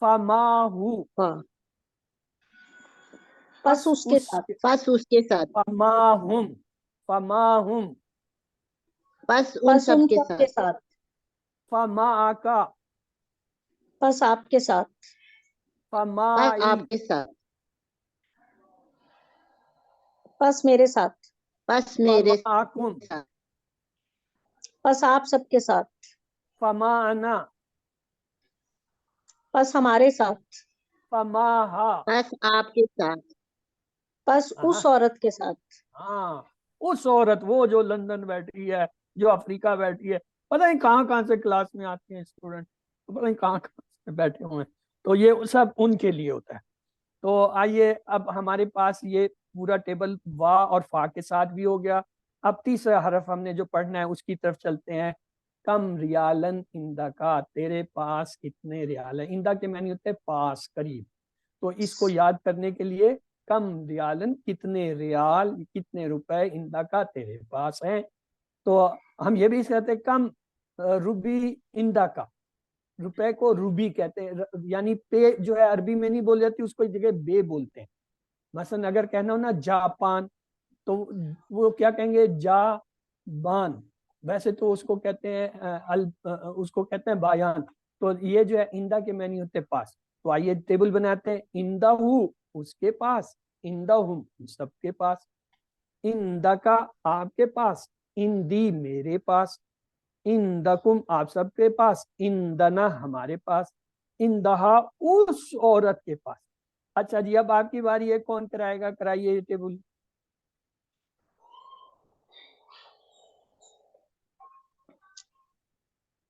فماہو، ہاں, بس اس کے ساتھ. بس اس کے ساتھ, فماہم، فماہم، بس ان بس سب ان کے سب کے ساتھ, ساتھ. فماکا، بس آپ کے ساتھ. بس فمائی، آپ کے ساتھ, بس میرے ساتھ. بس میرے فماکم، ساتھ, بس آپ سب کے ساتھ. فمانا، بس ہمارے ساتھ. فماہا. بس آپ کے ساتھ, بس اس عورت کے ساتھ. ہاں، اس عورت، وہ جو لندن بیٹھی ہے، جو افریقہ بیٹھی ہے، پتہ نہیں کہاں کہاں سے کلاس میں آتے ہیں اسٹوڈنٹ، پتہ نہیں کہاں کہاں سے بیٹھے ہوئے ہیں، تو یہ سب ان کے لیے ہوتا ہے. تو آئیے اب ہمارے پاس یہ پورا ٹیبل وا اور فا کے ساتھ بھی ہو گیا. اب تیسرا حرف ہم نے جو پڑھنا ہے اس کی طرف چلتے ہیں. کم ریالن اندہ کا، تیرے پاس کتنے ریال ہیں. اندہ کے معنی ہوتے ہیں پاس، قریب. تو اس کو یاد کرنے کے لیے کم ریالن، کتنے ریال، کتنے روپے اندہ کا تیرے پاس ہیں. تو ہم یہ بھی کہتے ہیں کم روبی اندہ کا، روپے کو روبی کہتے ہیں، یعنی پے جو ہے عربی میں نہیں بول جاتی، اس کو جگہ بے بولتے ہیں. مثلا اگر کہنا ہو نا جاپان، تو وہ کیا کہیں گے، جا-بان. ویسے تو اس کو کہتے ہیں بایان. تو یہ جو ہے اندہ کے معنی ہوتے پاس. تو آئیے ٹیبل بناتے ہیں. اندہ ہو، اس کے پاس، اندہ ہم، سب کے پاس، اندہ کا، آپ کے پاس، اندی، میرے پاس، اندکم، آپ سب کے پاس، اندنا، ہمارے پاس، اندہا، اس عورت کے پاس. اچھا جی، اب آپ کی باری ہے، کون کرائے گا؟ کرائیے یہ ٹیبل.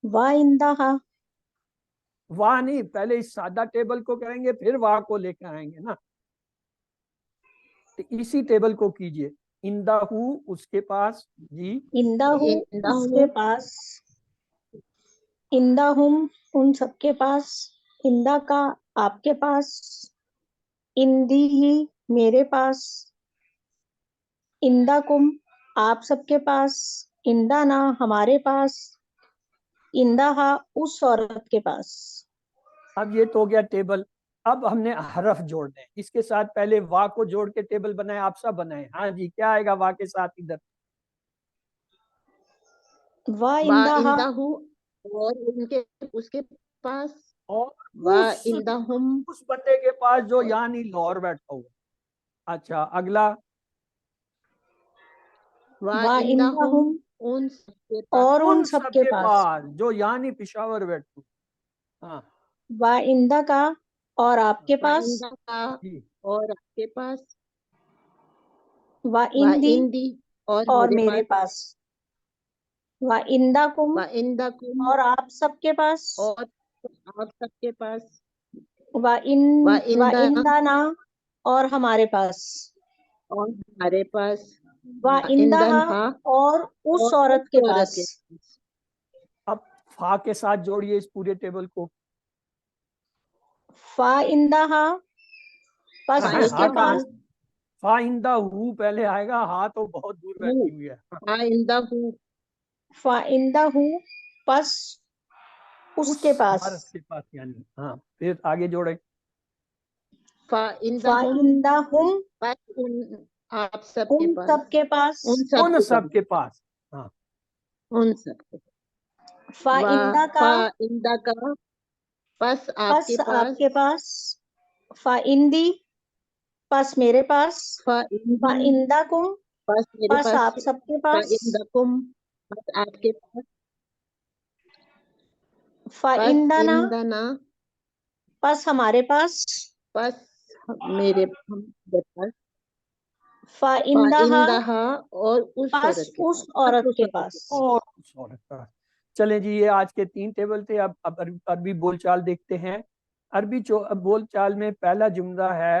وا اندہا. واہ نہیں، پہلے اس سادہ ٹیبل کو کریں گے، پھر واہ کو لے کے آئیں گے نا. تو اسی ٹیبل کو کیجئے. اندہ ہو، اس کے پاس، جی. اندہ ہو، اندہ اس ہوں, کے پاس. اندہ ہم، ان سب کے پاس. اندہ کا، آپ کے پاس. اندی ہی، میرے پاس. اندہ کم، آپ سب کے پاس. اندہ نا، ہمارے پاس. اندہ ہا، اس عورت کے پاس. اب یہ تو ہو گیا ٹیبل. اب ہم نے حرف جوڑنے ہیں اس کے ساتھ. پہلے واہ کو جوڑ کے ٹیبل بنائے، آپ سب بنائے. ہاں جی، کیا آئے گا واہ کے ساتھ ادھر؟ وا وا اندہ ہا. اندہ ہوں, اور ان کے, اس کے پاس, اور وا اس اندہ ہم, اس بندے کے پاس جو یعنی لاہور بیٹھا ہوا. اچھا، اگلا. وا وا اندہ اندہ ہم, ہم، ان سب کے پاس, اور ان ان سب سب کے کے پاس. پاس جو یعنی پشاور بیٹھو. ہاں وا اندہ کا، اور آپ کے وا پاس. اندہ کا, جی. اور آپ کے پاس. وا وا اندی، اندی, اور اور میرے میرے پاس. پاس. وا اندہ کم، وا اندہ کم, اور آپ سب کے پاس. اور آپ سب کے پاس. وا وا اندہ, اندہ نا، اور ہمارے پاس. اور ہمارے پاس. وا وا اندہ اندن ہا، ہا, اور اس اور عورت اس کے عورت پاس. کے پاس. اب فا کے ساتھ جوڑیے اس پورے ٹیبل کو. فا اندہ ہا، بس وا اس ہاں کے اندہ کہاں؟ پاس. فا اندہ ہو پہلے آئے گا، ہاں تو بہت دور ہوں, بیٹھی ہوئی ہے. وا اندہ ہوں, فا اندہ ہوں، بس اس اس کے پاس. مرد کے پاس، یعنی ہاں. پھر آگے جوڑے. فا اندہ فا ہم, اندہ ہم، بس ان, آپ سب کے ان پاس, سب کے پاس. ان سب ان کے سب پاس, کے پاس. ہاں. ان سب کے پاس. فا اندہ کا، فا اندہ کا, بس آپ بس کے آپ پاس. کے پاس. فا اندی، بس میرے پاس. فا فا اندی, اندہ کم، بس میرے بس پاس. آپ سب کے فا پاس. اندکم, بس آپ کے پاس. فا بس اندہ نا، اندنا, بس ہمارے پاس. بس میرے پاس. فا فا اندہ ہا، اندہا, اور اس بس عورت کے اس پاس, بس عورت اس کے عورت پاس. کے پاس. اور اس عورت کا. چلیں جی، یہ آج کے 3 ٹیبل تھے. اب عربی بول چال دیکھتے ہیں. عربی بول چال میں پہلا جملہ ہے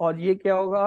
اور یہ کیا ہوگا؟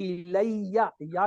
الیہ، یا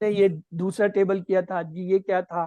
نے یہ دوسرا ٹیبل کیا تھا جی، یہ کیا تھا؟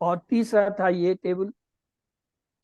اور تیسرا تھا یہ ٹیبل،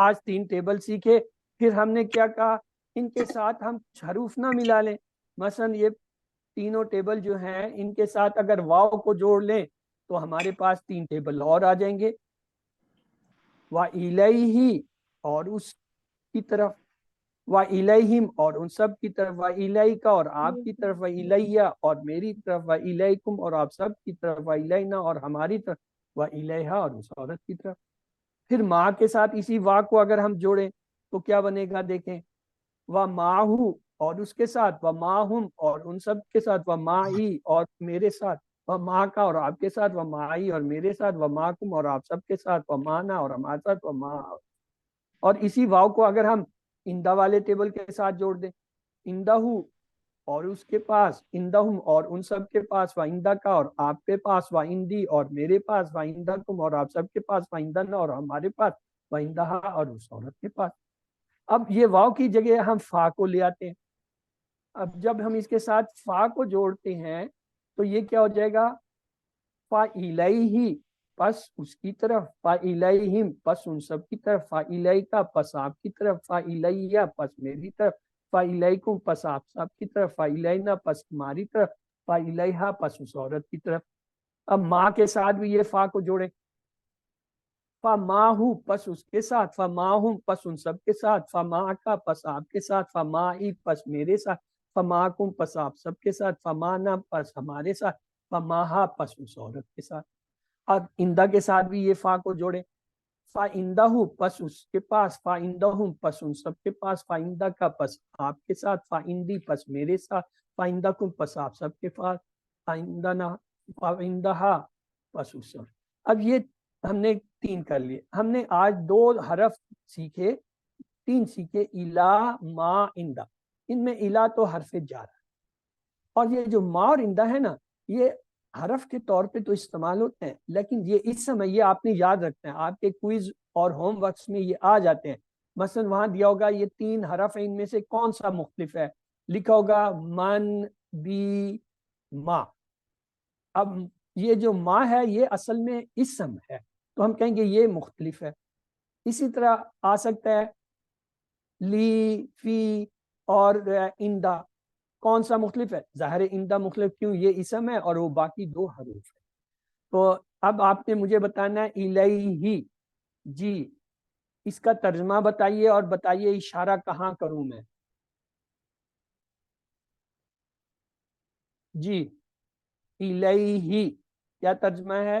آج 3 ٹیبل سیکھے۔ پھر ہم نے کیا کہا؟ ان کے ساتھ ہم حروف نہ ملا لیں، مثلا یہ تینوں ٹیبل جو ہیں ان کے ساتھ اگر واو کو جوڑ لیں تو ہمارے پاس 3 ٹیبل اور آ جائیں گے، وَإِلَيْهِ اور اس کی طرف، وَإِلَيْهِمْ اور ان سب کی طرف، وَإِلَيْكَ اور آپ کی طرف، وَإِلَيَّ اور میری طرف، وَإِلَيْكُمْ اور آپ سب کی طرف، وَإِلَيْنَا اور ہماری طرف، وَإِلَيْهَا اور اس عورت کی طرف۔ پھر ماں کے ساتھ اسی وا کو اگر ہم جوڑیں تو کیا بنے گا؟ دیکھیں، وَمَعْهُ اور اس کے ساتھ، وَمَعْهُمْ اور ان سب کے ساتھ، وَمَعِي اور میرے ساتھ، وَمَعَكَ اور آپ کے ساتھ، وَمَعِي اور میرے ساتھ، وَمَعَكُمْ اور آپ سب کے ساتھ، وَمَعْنَا اور ہمارے ساتھ، اور اسی واو کو اگر ہم اندہ والے ٹیبل کے ساتھ جوڑ دیں، اندہو اور اس کے پاس، اندہم اور ان سب کے پاس، وَإِنْدَكَ اور آپ کے پاس، وَإِنْدِي اور میرے پاس، وَإِنْدَكُمْ اور آپ سب کے پاس، وَإِنْدَنَا اور ہمارے پاس، وَإِنْدَهَا اور اس عورت کے پاس۔ اب یہ واو کی جگہ ہم فا کو لے آتے ہیں۔ اب جب ہم اس کے ساتھ فا کو جوڑتے ہیں تو یہ کیا ہو جائے گا؟ فَإِلَيْهِ پس اس کی طرف، فَإِلَيْهِمْ پس ان سب کی طرف، فَإِلَيْكَ پس آپ کی طرف، فَإِلَيَّ پس میری طرف، فَإِلَيْكُمْ پس آپ سب کی طرف، فَإِلَيْنَا پس ہماری طرف، فَإِلَيْهَا پس اس عورت کی طرف۔ اب ماں کے ساتھ بھی یہ فا کو جوڑیں، فَمَاهُ پس اس کے ساتھ، فَمَاهُمْ پس ان سب کے ساتھ، فَمَاكَ پس آپ کے ساتھ، فَمَاعِي پس میرے ساتھ، فَمَاكُمْ پس آپ سب کے ساتھ، فَمَانَا پس ہمارے ساتھ، فَمَاهَا پس اس عورت کے ساتھ۔ اب اندہ کے ساتھ بھی یہ فا کو جوڑیں، فَإِنْدَهُ پس اس کے پاس، فَإِنْدَهُمْ پس ان سب کے پاس، فَإِنْدَكَ پس آپ کے ساتھ، فَإِنْدِي پس میرے ساتھ، فَإِنْدَكُمْ پس آپ سب کے پاس، فَإِنْدَنَا فَإِنْدَهَا پس اس سب۔ اب یہ ہم نے 3 کر لیے۔ ہم نے آج 2 حرف سیکھے، 3 سیکھے، الا، ما، اندہ۔ ان میں الا تو حرف جار ہے، اور یہ جو ما اور اندہ ہے نا، یہ حرف کے طور پہ تو استعمال ہوتے ہیں، لیکن یہ اس سمے یہ آپ نے یاد رکھنا ہے، آپ کے کوئز اور ہوم ورکس میں یہ آ جاتے ہیں۔ مثلا وہاں دیا ہوگا یہ 3 حرف ہیں، ان میں سے کون سا مختلف ہے، لکھا ہوگا من، بی، ما۔ اب یہ جو ما ہے یہ اصل میں اسم ہے، تو ہم کہیں گے یہ مختلف ہے۔ اسی طرح آ سکتا ہے لی، فی اور اندہ، کون سا مختلف ہے؟ ظاہر اندہ مختلف، کیوں؟ یہ اسم ہے اور وہ باقی 2 حروف ہے۔ تو اب آپ نے مجھے بتانا ہے الیہ، جی اس کا ترجمہ بتائیے اور بتائیے اشارہ کہاں کروں میں؟ جی الیہ کیا ترجمہ ہے؟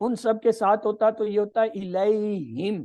ان سب کے ساتھ ہوتا تو یہ ہوتا ہے الیہم،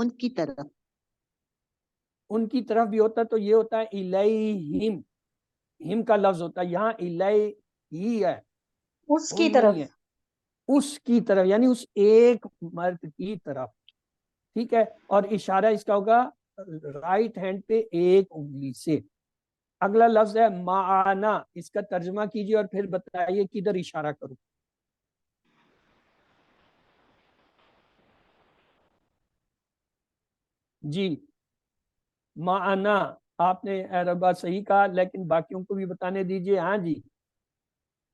ان کی طرف بھی ہوتا تو یہ ہوتا ہے الیہم، ہم کا لفظ ہوتا ہے، یہاں الیہ ہے، اس کی ہم طرف نہیں ہے، اس کی طرف یعنی اس ایک مرد کی طرف، ٹھیک ہے۔ اور اشارہ اس کا ہوگا رائٹ ہینڈ پہ ایک انگلی سے۔ اگلا لفظ ہے معانا، اس کا ترجمہ کیجئے اور پھر بتائیے کدھر اشارہ کروں؟ جی معانا آپ نے بات صحیح کہا، لیکن باقیوں کو بھی بتانے دیجئے. ہاں جی،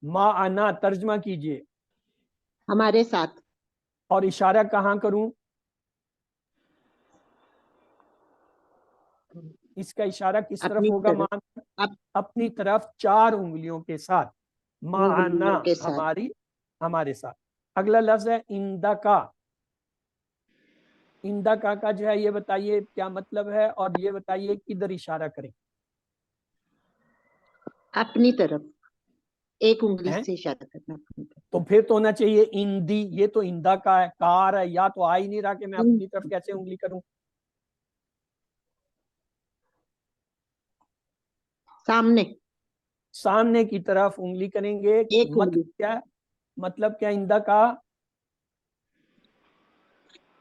ما انا ترجمہ کیجئے. ہمارے ساتھ. اور اشارہ کہاں کروں؟ اس کا اشارہ کس طرف اپنی ہوگا؟ طرف. اپنی طرف 4 انگلیوں کے ساتھ. معنا انگلیوں کے ساتھ. ہماری، ہمارے ساتھ. اگلا لفظ ہے اندکا. اندکا کا جو ہے یہ بتائیے کیا مطلب ہے، اور یہ بتائیے کدھر اشارہ کریں. اپنی طرف ایک انگلی ہیں؟ سے اشارہ کرنا اپنی طرف. تو پھر تو ہونا چاہیے اندی. یہ تو اندا کا ہے، کار ہے، یا تو آ ہی نہیں رہا کہ میں اپنی طرف کیسے انگلی کروں. سامنے سامنے کی طرف انگلی کریں گے. ایک انگلی. مطلب کیا؟ مطلب کیا اندا کا؟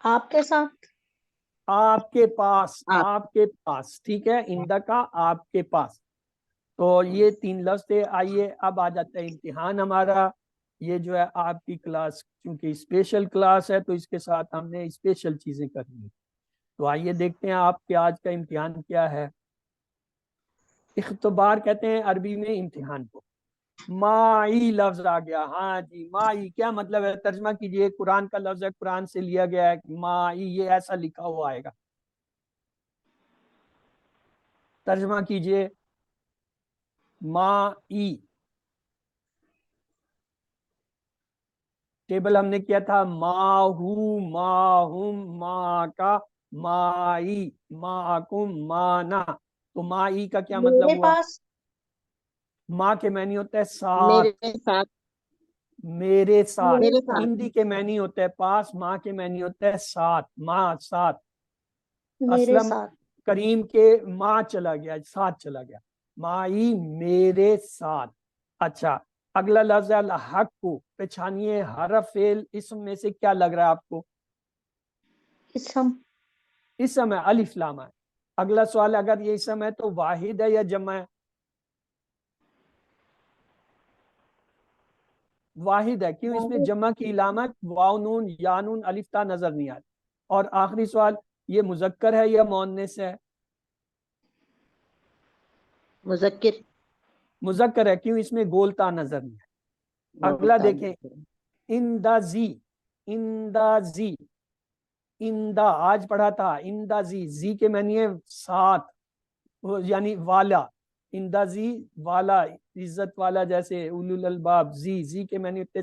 آپ کے ساتھ. آپ کے پاس، آپ. آپ کے پاس. ٹھیک ہے، اندا کا آپ کے پاس. تو یہ 3 لفظ تھے. آئیے اب آ جاتا ہے امتحان ہمارا. یہ جو ہے آپ کی کلاس کیونکہ اسپیشل کلاس ہے تو اس کے ساتھ ہم نے اسپیشل چیزیں کرنی. تو آئیے دیکھتے ہیں آپ کے آج کا امتحان کیا ہے. اختبار کہتے ہیں عربی میں امتحان کو. مائی لفظ آ گیا. ہاں جی، مائی کیا مطلب ہے؟ ترجمہ کیجئے. قرآن کا لفظ ہے، قرآن سے لیا گیا ہے. مائی یہ ایسا لکھا ہوا آئے گا. ترجمہ کیجئے. مائی ٹیبل ہم نے کیا تھا ماہو، ماہم، ما کا، مائی، ماکم، مانا. تو مائی کا کیا مطلب میرے ہوا؟ پاس. ماں کے معنی ہوتا ہے ساتھ، میرے ساتھ. میرے ساتھ. میرے ساتھ. ہندی کے معنی ہوتا ہے پاس، ماں کے معنی ہوتا ہے ساتھ، ماں ساتھ. میرے اسلم ساتھ. کریم کے ماں چلا گیا، ساتھ چلا گیا. مائی میرے ساتھ. اچھا، اگلا لفظ ہے الحق کو. پہچانیے حرف فعل اسم میں سے کیا لگ رہا ہے آپ کو؟ اسم. اسم ہے، الف لام ہے. اگلا سوال، اگر یہ اسم ہے تو واحد ہے یا جمع ہے؟ واحد ہے. کیوں؟ اس میں جمع کی علامت واو نون یا نون الف تا نظر نہیں آتی. اور آخری سوال، یہ مذکر ہے یا مؤنث ہے؟ مذکر. مذکر ہے. کیوں؟ اس میں گولتا نظر نہیں ہے. اگلا دیکھیں، اندازی. اندازی، اندا آج پڑھا تھا. اندازی، زی کے معنی ہے ساتھ، یعنی والا. اندازی والا، عزت والا، جیسے اولو الالباب. زی، زی کے معنی ہوتے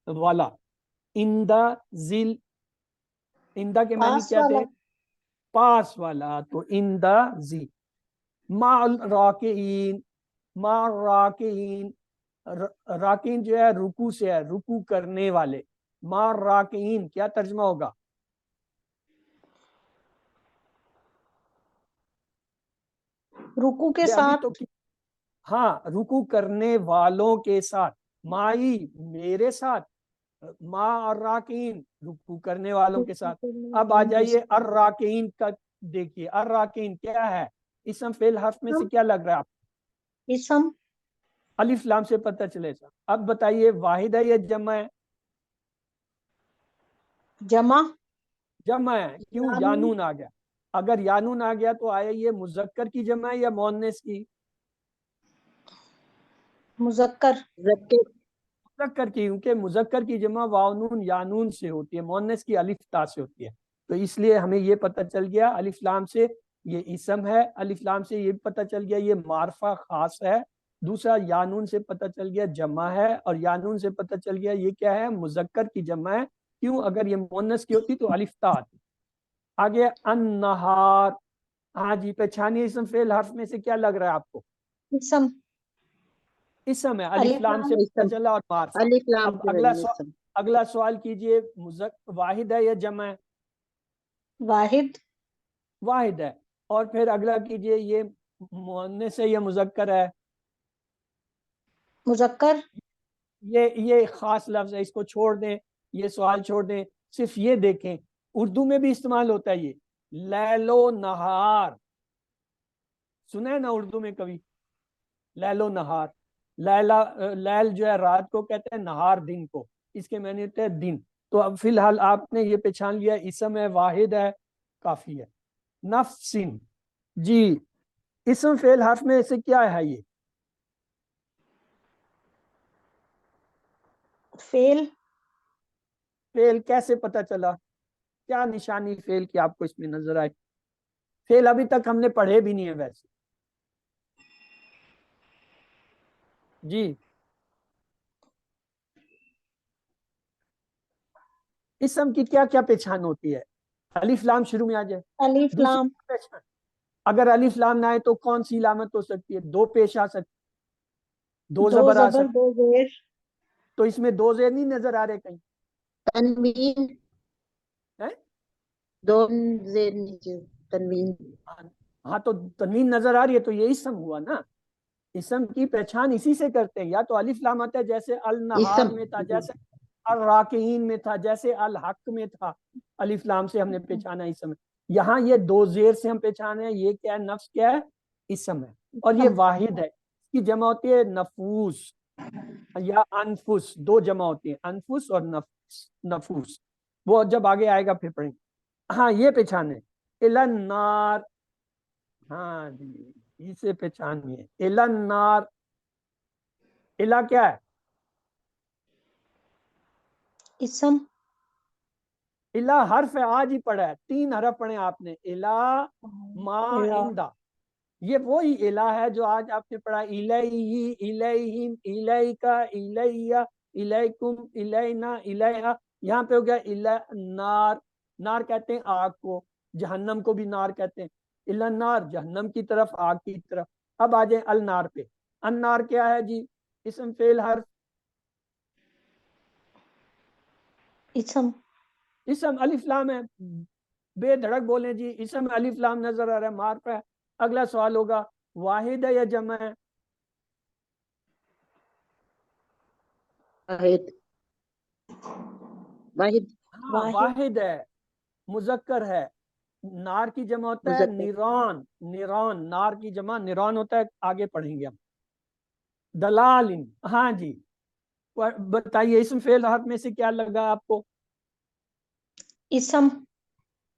والا. اندا ذل، اندا کے معنی پاس کیا والا. تھے؟ پاس والا. تو اندا زی. ما الراکعین، ما راکعین. راکعین جو ہے رکوع سے ہے، رکوع کرنے والے. ما راکعین کیا ترجمہ ہوگا؟ رکوع کے ابھی ساتھ. تو ہاں، رکوع کرنے والوں کے ساتھ. مائی میرے ساتھ، ما الراکعین رکوع کرنے والوں کے ساتھ. اب آ جائیے الراکعین کا. دیکھیے الراکعین کیا ہے؟ اسم فعل حرف میں سے کیا لگ رہا ہے آپ؟ اسم. الف لام سے پتہ چلے گا. اب بتائیے واحد ہے یا جمع ہے؟ جمع. جمع ہے. کیوں؟ یانون آ گیا. اگر یانون آ گیا تو آیا یہ مذکر کی جمع ہے یا مؤنث کی؟ مذکر. مذکر کی، کیونکہ مذکر کی جمع واو نون یا نون سے ہوتی ہے، مؤنث کی الف تا سے ہوتی ہے. تو اس لیے ہمیں یہ پتہ چل گیا الف لام سے یہ اسم ہے. الف لام سے یہ پتہ چل گیا یہ معرفہ خاص ہے. دوسرا یانون سے پتہ چل گیا جمع ہے، اور یانون سے پتہ چل گیا یہ کیا ہے؟ مذکر کی جمع ہے. کیوں؟ اگر یہ مؤنث کی ہوتی تو الف تا آتی. آگے النہار. ہاں جی، پہچانی اسم فعل حرف میں سے کیا لگ رہا ہے آپ کو؟ اسم. اسم ہے. الف لام سے پتہ چلا اور معرفہ. الف لام اب کے اسم. اگلا سوال کیجئے، واحد ہے یا جمع ہے؟ واحد. واحد ہے. اور پھر اگلا کیجئے، یہ مؤنث ہے یا مذکر ہے؟ مذکر. یہ خاص لفظ ہے، اس کو چھوڑ دیں، یہ سوال چھوڑ دیں. صرف یہ دیکھیں اردو میں بھی استعمال ہوتا ہے یہ لیل و نہار. سنا ہے نا اردو میں کبھی لیل و نہار؟ لیل جو ہے رات کو کہتے ہیں، نہار دن کو. اس کے معنی ہوتے ہیں دن. تو اب فی الحال آپ نے یہ پہچان لیا اسم ہے، واحد ہے، کافی ہے. نفسن. جی اسم فعل حرف میں سے کیا ہے یہ؟ فیل فعل کیسے پتہ چلا؟ کیا نشانی فعل کی آپ کو اس میں نظر آئے؟ فعل ابھی تک ہم نے پڑھے بھی نہیں ہے ویسے. جی اسم کی کیا کیا پہچان ہوتی ہے؟ الف لام شروع میں آ جائے. الف دوسری لام پہچان اگر الف لام نہ آئے تو کون سی علامت ہو سکتی ہے؟ دو پیش آ سکتی، دو دو زبر آ زبر سکتی. دو زیر تو اس میں دو زیر نہیں نظر آ رہے کہیں؟ تنوین ہیں؟ دو زیر نیچے تنوین. ہاں تو تنوین نظر آ رہی ہے تو یہ اسم ہوا نا. اسم کی پہچان اسی سے کرتے ہیں، یا تو الف لام آتا ہے جیسے النہار اسم میں تھا، جیسے الراکعین میں تھا، جیسے الحق میں تھا. الف لام سے ہم نے پہچانا اسم ہے. یہاں یہ دو زیر سے ہم پہچانے، یہ کیا ہے؟ نفس کیا ہے؟ اسم ہے. اور یہ واحد ہے، اس کی جمع ہوتی ہے نفوس یا انفس. دو جمع ہوتی ہیں، انفس اور نفوس. وہ جب آگے آئے گا پھر پڑھیں گے. ہاں یہ پہچانے النار. ہاں جی اسے پہچانیے النار. الا کیا ہے؟ اسم الا حرف ہے، آج ہی پڑھا ہے، 3 حرف پڑھے آپ نے. الا ما اندا، یہ وہی الہ ہے جو آج آپ نے پڑھا. الیہ الیہم الیکا الیہ الیکم الینا الیہا. یہاں پہ ہو گیا النار. نار کہتے ہیں آگ کو، جہنم کو بھی نار کہتے ہیں. النار جہنم کی طرف، آگ کی طرف. اب آ جائیں النار پہ. النار کیا ہے جی؟ اسم فعل حرف. اسم اسم الف لام ہے. بے دھڑک بولیں جی، اسم الف لام نظر آ رہا ہے، مار پہ. اگلا سوال ہوگا واحد ہے یا جمع ہے؟ واحد واحد ہاں واحد ہے، مذکر ہے. نار کی جمع ہوتا ہے مذکر. نیران. نیران نار کی جمع نیران ہوتا ہے. آگے پڑھیں گے ہم. دلال. ہاں جی بتائیے اسم فعل حرف میں سے کیا لگا آپ کو؟ اسم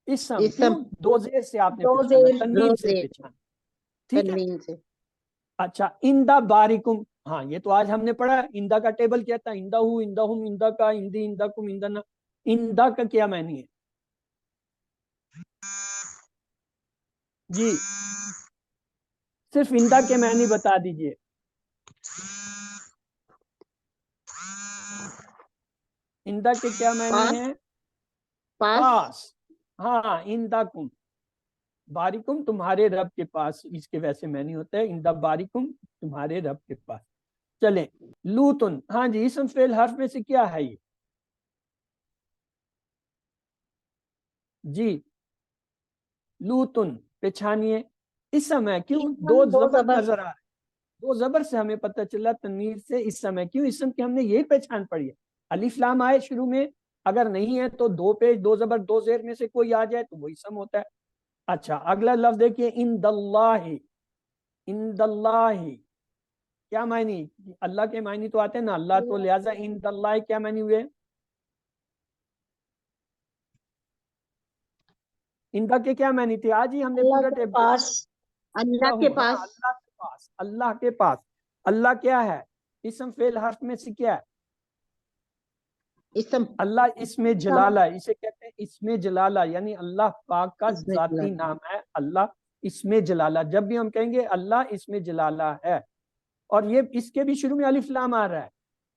اسم. اسم کیوں؟ دو زیر سے آپ نے دو پہچانا، زیر تنوین سے زیر پہچانا. ٹھیک ہے. تنوین سے. اچھا اندا بارکم. ہاں یہ تو آج ہم نے پڑھا. اندا کا ٹیبل کیا تھا؟ اندا ہوں، اندا ہم، اندا کا، اندی، اندا کم، اندا نہ. اندا کا کیا معنی ہے جی؟ صرف اندا کے معنی بتا دیجئے. اندا کے کیا معنی پاس ہیں؟ پاس پاس. ہاں اندا کم بارکم تمہارے رب کے پاس. اس کے ویسے معنی ہوتا ہے اندا بارکم تمہارے رب کے پاس. چلیں لوتن. ہاں جی اسم فعل حرف میں سے کیا ہے یہ جی؟ لوتن پہچانیے. اسم ہے. کیوں؟ دو اسم دو زبر زبر نظر آ رہے ہیں. دو زبر سے ہمیں پتہ چلا تنوین سے اسم ہے. کیوں؟ اسم کی ہم نے یہی پہچان پڑھی ہے. الف لام آئے شروع میں، اگر نہیں ہے تو دو پیش دو زبر دو زیر میں سے کوئی آ جائے تو وہ اسم ہوتا ہے. اچھا اگلا لفظ دیکھیے عند اللہ. عند اللہ کیا معنی؟ اللہ کے معنی تو آتے ہیں نا اللہ، تو لہٰذا عند اللہ کیا معنی ہوئے؟ اندا کے کیا معنی تھے؟ آج ہی ہم نے اللہ پورا کے ٹیپ پاس اللہ کے ہاں پاس. اللہ کے پاس. اللہ کے پاس. اللہ کیا ہے؟ اسم فعل حرف میں سے کیا ہے؟ اسم اللہ اس میں جلالہ. اسے کہتے ہیں اس میں جلالہ، یعنی اللہ پاک کا اس میں ذاتی جلالہ. نام ہے اللہ اس میں جلالہ. جب بھی ہم کہیں گے اللہ اس میں جلالہ ہے، اور یہ اس کے بھی شروع میں الف لام آ رہا ہے.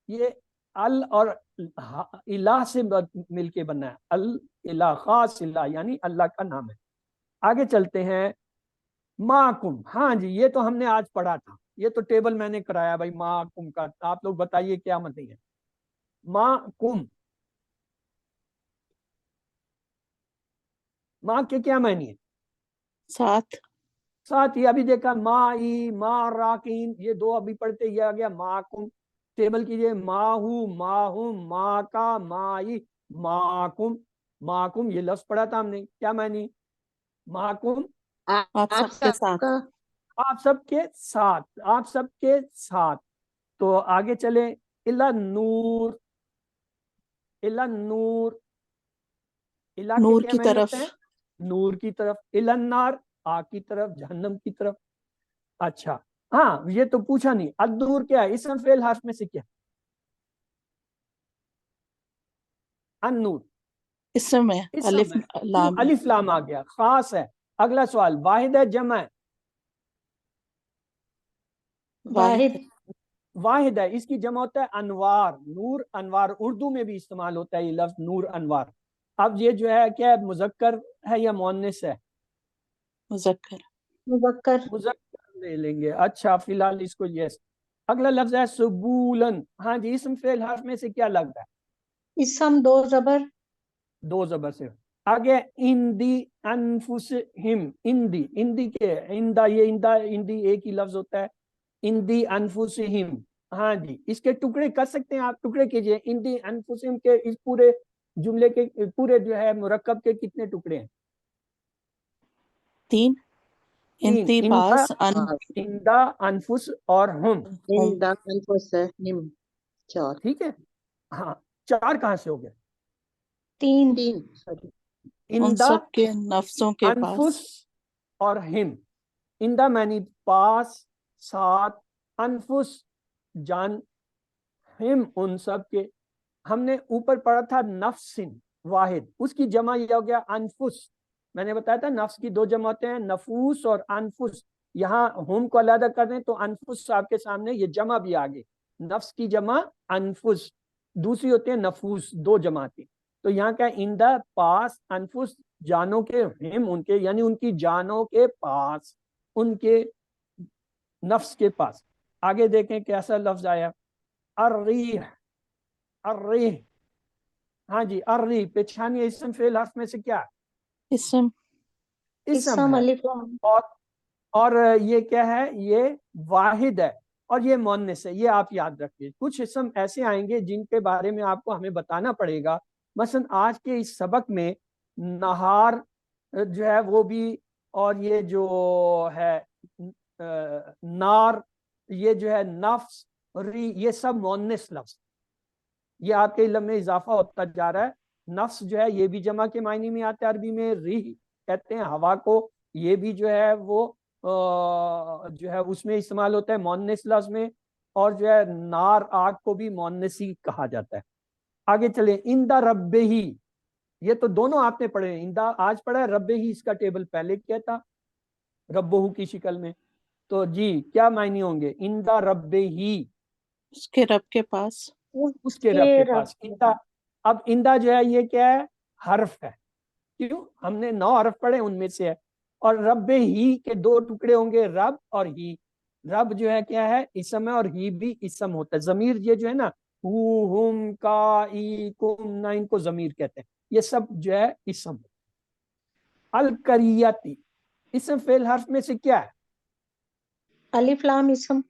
یہ ال اور الہ سے مل کے بنا ہے. الہ خاص الہ یعنی اللہ کا نام ہے. آگے چلتے ہیں. معکم. ہاں جی یہ تو ہم نے آج پڑھا تھا، یہ تو ٹیبل میں نے کرایا بھائی معکم کا. آپ لوگ بتائیے کیا مطلب ہے معکم؟ ماں کے کیا معنی ہے؟ ساتھ. ساتھ. یہ ابھی دیکھا مائی ما راکین، یہ دو ابھی پڑھتے. یہ آ گیا معکم. ٹیبل کیجئے ماہو ماہم ما کا مائی معکم. معکم یہ لفظ پڑھا تھا ہم نے، کیا معنی؟ معکم آپ آپ سب کے سب ساتھ. کا. آپ سب کے ساتھ. آپ سب کے ساتھ. تو آگے چلیں. الا نور. الا نور. الا کے نور کیا کی معنی طرف. ہوتے ہیں؟ نور کی طرف. الا النار. آگ کی طرف, جہنم کی طرف. اچھا ہاں یہ تو پوچھا نہیں, النور کیا ہے, اسم فعل حرف میں سے کیا؟ النور اسم ہے. اسم الف ہے, کیوں لام ہے. الف لام آ گیا, خاص ہے. اگلا سوال, واحد ہے جمع ہے؟ واحد. واحد ہے, اس کی جمع ہوتا ہے انوار, نور انوار, اردو میں بھی استعمال ہوتا ہے یہ لفظ نور انوار. اب یہ جو ہے کیا ہے, مذکر ہے یا مؤنث ہے؟ مذکر. مذکر. مذکر لے لیں گے. اچھا فی الحال اس کو یس. اگلا لفظ ہے سبولن. ہاں جی, اسم فعل حرف میں سے کیا لگتا ہے؟ اسم دو زبر. دو زبر سے. آگے اندی انفسہم, اندی, اندی کے اندا, یہ اندا اندی ایک ہی لفظ ہوتا ہے. اندی انفسہم, ہاں جی, اس کے ٹکڑے کر سکتے ہیں آپ, ٹکڑے کیجئے. اندی انفسہم کے اس پورے جملے کے پورے جو ہے مرکب کے کتنے ٹکڑے ہیں؟ 3. تین. انتی اندا, پاس ان اندا انفس اور ہم, ہم. عند انفسہم 4. ٹھیک ہے. ہاں 4 کہاں سے ہو گئے؟ 3. 3 سوری. ان اندا سب کے نفسوں کے انفس پاس. اور ہم. اندا معنی پاس, ساتھ, انفس جان, ہم ان سب کے. ہم نے اوپر پڑھا تھا نفس واحد, اس کی جمع یہ ہو گیا انفس. میں نے بتایا تھا نفس کی 2 جمع ہوتے ہیں, نفوس اور انفس. یہاں ہم کو علیحدہ کر دیں تو انفس آپ کے سامنے یہ جمع بھی آگے. نفس کی جمع انفس, دوسری ہوتے ہیں نفوس, 2 جماعتیں. تو یہاں کا اندا پاس, انفس جانوں کے, ہم ان کے یعنی ان کی جانوں کے پاس, ان کے نفس کے پاس. آگے دیکھیں کیسا لفظ آیا, الریح. الریح, ہاں جی, الریح پچھانی اسم فعل حرف میں سے کیا؟ اسم. اسم اسم ہے. الف لام. اور یہ کیا ہے, یہ واحد ہے اور یہ مؤنث ہے. یہ آپ یاد رکھیے. کچھ اسم ایسے آئیں گے جن کے بارے میں آپ کو ہمیں بتانا پڑے گا. مثلا آج کے اس سبق میں نہار جو ہے وہ بھی, اور یہ جو ہے نار, یہ جو ہے نفس, ری, یہ سب مؤنث لفظ. یہ آپ کے علم میں اضافہ ہوتا جا رہا ہے. نفس جو ہے یہ بھی جمع کے معنی میں آتا ہے عربی میں, ریح کہتے ہیں ہوا کو, یہ بھی جو ہے وہ جو ہے اس میں استعمال ہوتا ہے مؤنث لفظ میں. اور جو ہے نار, آگ کو بھی مؤنثی کہا جاتا ہے. آگے چلیں, اندا رب ہی, یہ تو دونوں آپ نے پڑھے ہیں. اندا آج پڑھا ہے, رب ہی اس کا ٹیبل پہلے کیا تھا, ربہ کی شکل میں. تو جی کیا معنی ہوں گے اندا رب ہی؟ اس کے رب کے پاس. اس کے رب کے پاس. اندا, اب اندا جو ہے یہ کیا ہے, حرف ہے. کیوں؟ ہم نے 9 حرف پڑھے, ان میں سے ہے. اور رب ہی کے 2 ٹکڑے ہوں گے, رب اور ہی. رب جو ہے کیا ہے, اسم ہے, اور ہی بھی اسم ہوتا ہے. ضمیر یہ جو ہے نا, ہو, ہم, کا, ای, کم, نہ, ان کو ضمیر کہتے ہیں. یہ سب جو ہے اسم. القریتی, اسم فعل حرف میں سے کیا ہے؟ الف لام اسم.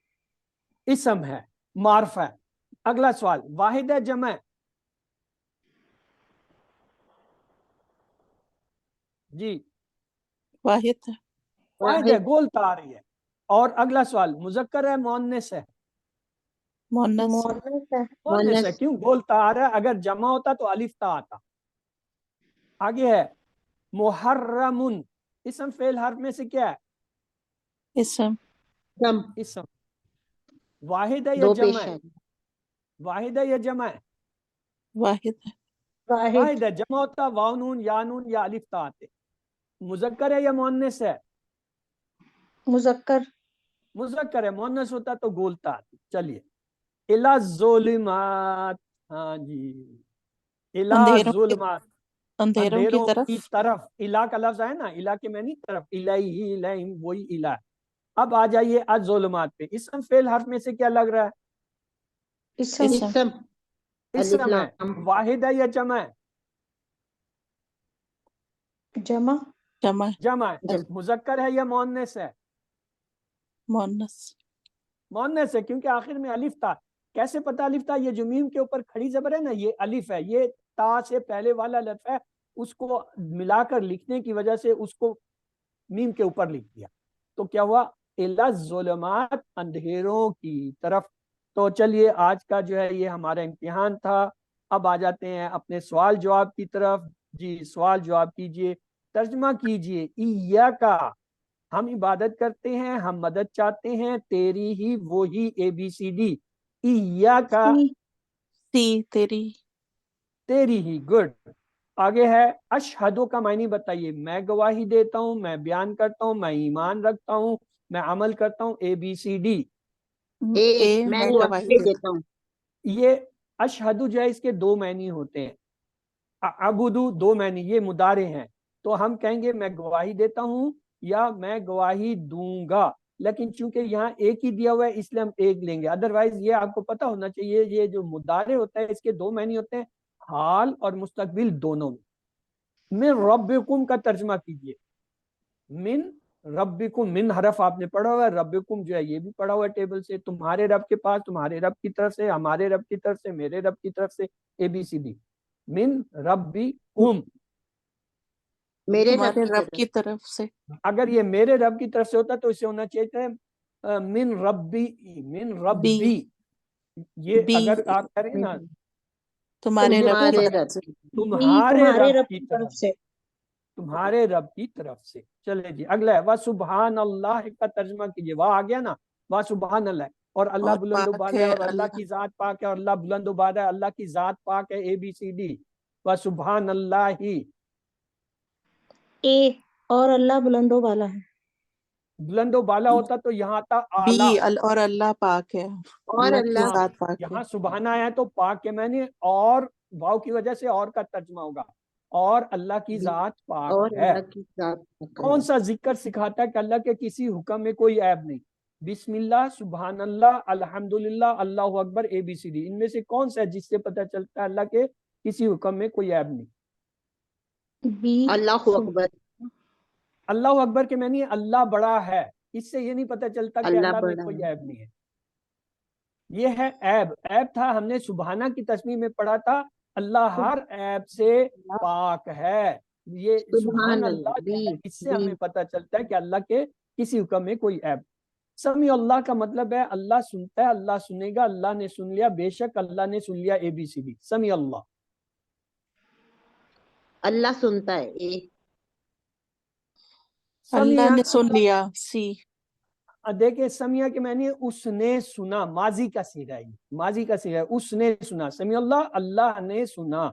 اسم ہے, معرفہ ہے. اگلا سوال, واحد ہے جمع ہے؟ جی واحد ہے. واحد ہے, گولتا آ رہی ہے. اور اگلا سوال, مذکر ہے مؤنث ہے؟ مؤنث. مؤنث ہے. مؤنث ہے. مؤنث. کیوں گولتا آ رہا ہے؟ اگر جمع ہوتا تو الف تا آتا. آگے ہے محرم, اسم فعل حرف میں سے کیا ہے؟ اسم. کم اسم. واحد ہے یا 2 جمع پیش ہے؟ ہے. واحد ہے یا جمع ہے؟ واحد ہے. واحد. واحد ہے. جمع ہوتا واو نون یا نون یا الف تا آتے. مذکر ہے یا مؤنث ہے؟ مذکر. مذکر ہے. مؤنث ہوتا تو گولتا آتی. چلیے, الا ظلمات, ہاں جی, الا اندھیروں کی ظلمات, اندھیروں کی اندھیروں کی طرف. طرف. الا کا لفظ ہے نا, الا کے معنی طرف, الیہ الیہم, وہی الا. اب آ جائیے الظلمات پہ. اسم فعل حرف میں سے کیا لگ رہا ہے؟ اسم. اسم. اسم الف اسم ہے. لام. واحد ہے یا جمع ہے؟ جمع. جمع. جمع ہے. جم. مذکر ہے یا مؤنث ہے؟ مؤنث. مؤنث ہے, کیونکہ آخر میں الف تا. کیسے پتہ الف تا؟ یہ جو میم کے اوپر کھڑی زبر ہے نا, یہ الف ہے. یہ تا سے پہلے والا لفظ ہے, اس کو ملا کر لکھنے کی وجہ سے اس کو میم کے اوپر لکھ دیا. تو کیا ہوا, الا الظلمات, اندھیروں کی طرف. تو چلیے, آج کا جو ہے یہ ہمارا امتحان تھا. اب آ جاتے ہیں اپنے سوال جواب کی طرف. جی سوال جواب کیجئے, ترجمہ کیجئے. ایاکا, ہم عبادت کرتے ہیں، ہم مدد چاہتے ہیں تیری ہی، وہی ABCD. ایاکا، سی تیری. تیری ہی. گڈ. آگے ہے اشہدو کا معنی بتائیے. میں گواہی دیتا ہوں، میں بیان کرتا ہوں، میں ایمان رکھتا ہوں، میں عمل کرتا ہوں. ABCD. اے میں میں گواہی گواہی دیتا دیتا ہوں. یہ اشہدو جو ہے اس کے دو معنی ہوتے ہیں. عبدو دو معنی، یہ مضارع ہیں. تو ہم کہیں گے میں گواہی دیتا ہوں یا میں گواہی دوں گا، لیکن چونکہ یہاں ایک ہی دیا ہوا ہے اس لیے ہم ایک لیں گے. ادروائز یہ آپ کو پتہ ہونا چاہیے یہ جو مضارع ہوتا ہے اس کے دو معنی ہوتے ہیں، حال اور مستقبل دونوں میں. من ربکم کا ترجمہ کیجئے. من ربکم، من حرف آپ نے پڑھا ہوا ہے، ربکم جو ہے یہ بھی پڑھا ہوا ہے ٹیبل سے. تمہارے رب کے پاس، تمہارے رب کی طرف سے، ہمارے رب کی طرف سے، میرے رب کی طرف سے. ABCD. من ربکم. میرے رب تمہارے کی رب طرف. کی طرف سے. اگر یہ میرے رب کی طرف سے ہوتا تو اسے ہونا چاہیے من ربی، من ربی. یہ بی اگر آپ کریں نا تو تمہارے یہ رب کی تمہارے طرف رب سے. کی. تمہارے رب کی طرف طرف سے. تمہارے رب کی طرف سے. چلے جی اگلا ہے وَسُبْحَانَ اللَّهِ کا ترجمہ کیجئے. وہاں آ گیا نا وَسُبْحَانَ اللَّهِ. اور اللہ اور بلند و پاک بالا ہے ہے اور اللہ اللہ. کی ذات پاک ہے اور اللہ بلند و بالا ہے، اللہ کی ذات پاک ہے. ABCD. وَسُبْحَانَ اللَّهِ. اے اور اللہ بلند و بالا ہے. بلند و بالا ہوتا تو یہاں آتا بی اعلیٰ. اور اللہ پاک ہے، اور اللہ کی اللہ ذات پاک ہے. یہاں سبحانہ آیا تو پاک کے معنی، اور واو کی وجہ سے اور کا ترجمہ ہوگا. اور اللہ کی ذات پاک اور ہے. اللہ کی ذات پاک ہے. کون سا ذکر سکھاتا ہے کہ اللہ کے کسی حکم میں کوئی عیب نہیں؟ بسم اللہ، سبحان اللہ، الحمدللہ، اللہ اکبر. ABCD. ان میں سے کون سا ہے جس سے پتہ چلتا ہے اللہ کے کسی حکم میں کوئی عیب نہیں؟ بی اللہ اکبر. اللہ اکبر کے معنی اللہ بڑا ہے. اس سے یہ نہیں پتہ چلتا کہ اللہ اللہ میں بڑا کوئی ہے. عیب نہیں ہے. یہ ہے عیب. عیب تھا ہم نے سبحانہ کی تسمیہ میں پڑھا تھا اللہ ہر عیب سے پاک ہے. یہ سبحان اللہ جو بی ہے اس سے بی ہمیں پتہ چلتا ہے کہ اللہ کے کسی حکم میں کوئی عیب. سمیع اللہ کا مطلب ہے اللہ سنتا ہے، اللہ سنے گا، اللہ نے سن لیا، بے شک اللہ نے سن لیا. ABCD. سمیع اللہ. اللہ سنتا ہے. اے اللہ سمیع نے سن لیا. سی. دیکھیں سمیع کے معنی ہے اس نے سنا. ماضی کا صیغہ ہے، ماضی کا صیغہ ہے. اس نے سنا. سمیع اللہ، اللہ نے سنا.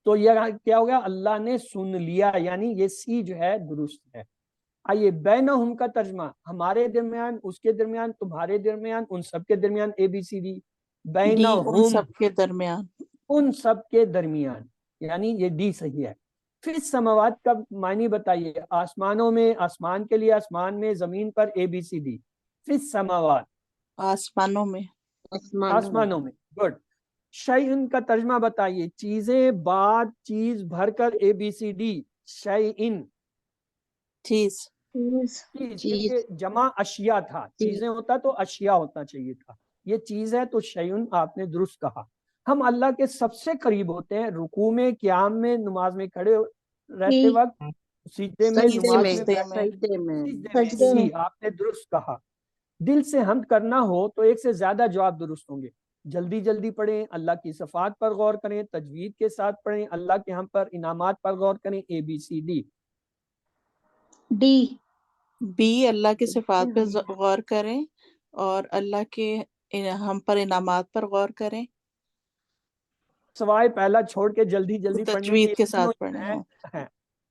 تو یہ کیا ہو گیا؟ اللہ نے سن لیا، یعنی یہ سی جو ہے درست ہے. آئیے بینہم کا ترجمہ. ہمارے درمیان، اس کے درمیان، تمہارے درمیان، ان سب کے درمیان. ABCD. ڈی ان بینہم، سب کے درمیان. ان سب کے درمیان، یعنی یہ ڈی صحیح ہے. پھر سماوات کا معنی بتائیے. آسمانوں میں، آسمان کے لیے آسمان میں، زمین پر. ABCD. پھر سماوات، آسمانوں میں. آسمانوں میں. گڈ. شیئن کا ترجمہ بتائیے. چیزیں بعد چیز بھر کر. ABCD. شیئن. چیز. چیز، چیز. کیونکہ جمع اشیاء تھا، چیزیں ہوتا تو اشیاء ہونا چاہیے تھا. یہ چیز ہے تو شیئن آپ نے درست کہا. ہم اللہ کے سب سے قریب ہوتے ہیں رکوع میں، قیام میں، نماز میں کھڑے رہتے وقت، سجدے میں، سجدے نماز میں. میں سجدے میں. سجدے میں. سجدے میں. سجدے میں. سی آپ نے درست کہا. دل سے حمد کرنا ہو تو ایک سے زیادہ جواب درست ہوں گے. جلدی جلدی پڑھیں، اللہ کی صفات پر غور کریں، تجوید کے ساتھ پڑھیں، اللہ کے ہم پر انعامات پر غور کریں. ABCD. ڈی بی اللہ کی صفات پہ غور کریں اور اللہ کے ہم پر انعامات پر غور کریں. سوائے پہلا چھوڑ کے جلدی جلدی پڑھنے کے تجوید کے تینوں ساتھ پڑھیں. ہیں.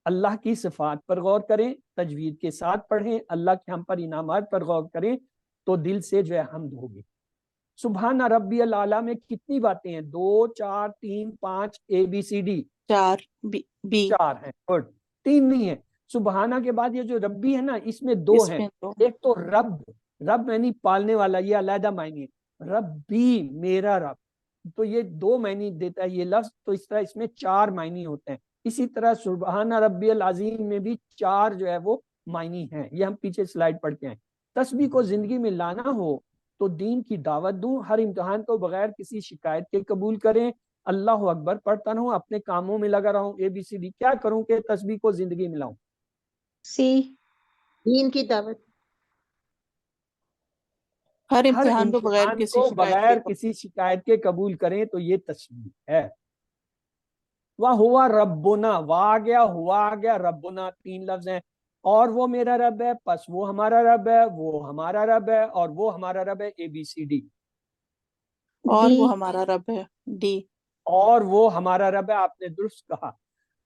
اللہ کی صفات پر غور کریں، تجوید کے ساتھ پڑھیں، اللہ کے ہم پر انعامات پر غور کریں تو دل سے جو ہے حمد ہوگی. سبحان ربی العلیٰ میں کتنی باتیں ہیں؟ 2، 4، 3، 5. ABCD. 4. بی. 4 ہیں. گڈ. 3 نہیں ہے. سبحانہ کے بعد یہ جو ربی ہے نا اس میں 2 اس ہیں. میں تو ایک تو رب، رب یعنی پالنے والا، یہ علیحدہ معنی ہے. ربی میرا رب، تو یہ 2 معنی دیتا ہے یہ لفظ. تو اس طرح اس میں 4 معنی ہوتے ہیں. اسی طرح سبحان ربی العظیم میں بھی 4 جو ہے وہ معنی ہیں. یہ ہم پیچھے سلائیڈ پڑھتے ہیں. تسبیح کو زندگی میں لانا ہو تو دین کی دعوت دوں، ہر امتحان کو بغیر کسی شکایت کے قبول کریں، اللہ اکبر پڑھتا رہوں، اپنے کاموں میں لگا رہوں. ABCD. کیا کروں کہ تسبیح کو زندگی میں لاؤں؟ سی دین کی دعوت. ہر ہر امتحان کو بغیر امتحان کسی کو شکایت بغیر کے. کسی شکایت کے قبول کریں تو یہ تسبیح ہے. وَهُوَ رَبُّنَا، وا آ گیا، ہوا آ گیا، ربنا 3 لفظ ہیں. اور وہ میرا رب ہے، پس وہ ہمارا رب ہے، وہ ہمارا رب ہے، اور وہ ہمارا رب ہے، ABCD. اور ڈی وہ ہمارا رب ہے، ڈی. اور وہ ہمارا رب ہے، آپ نے درست کہا.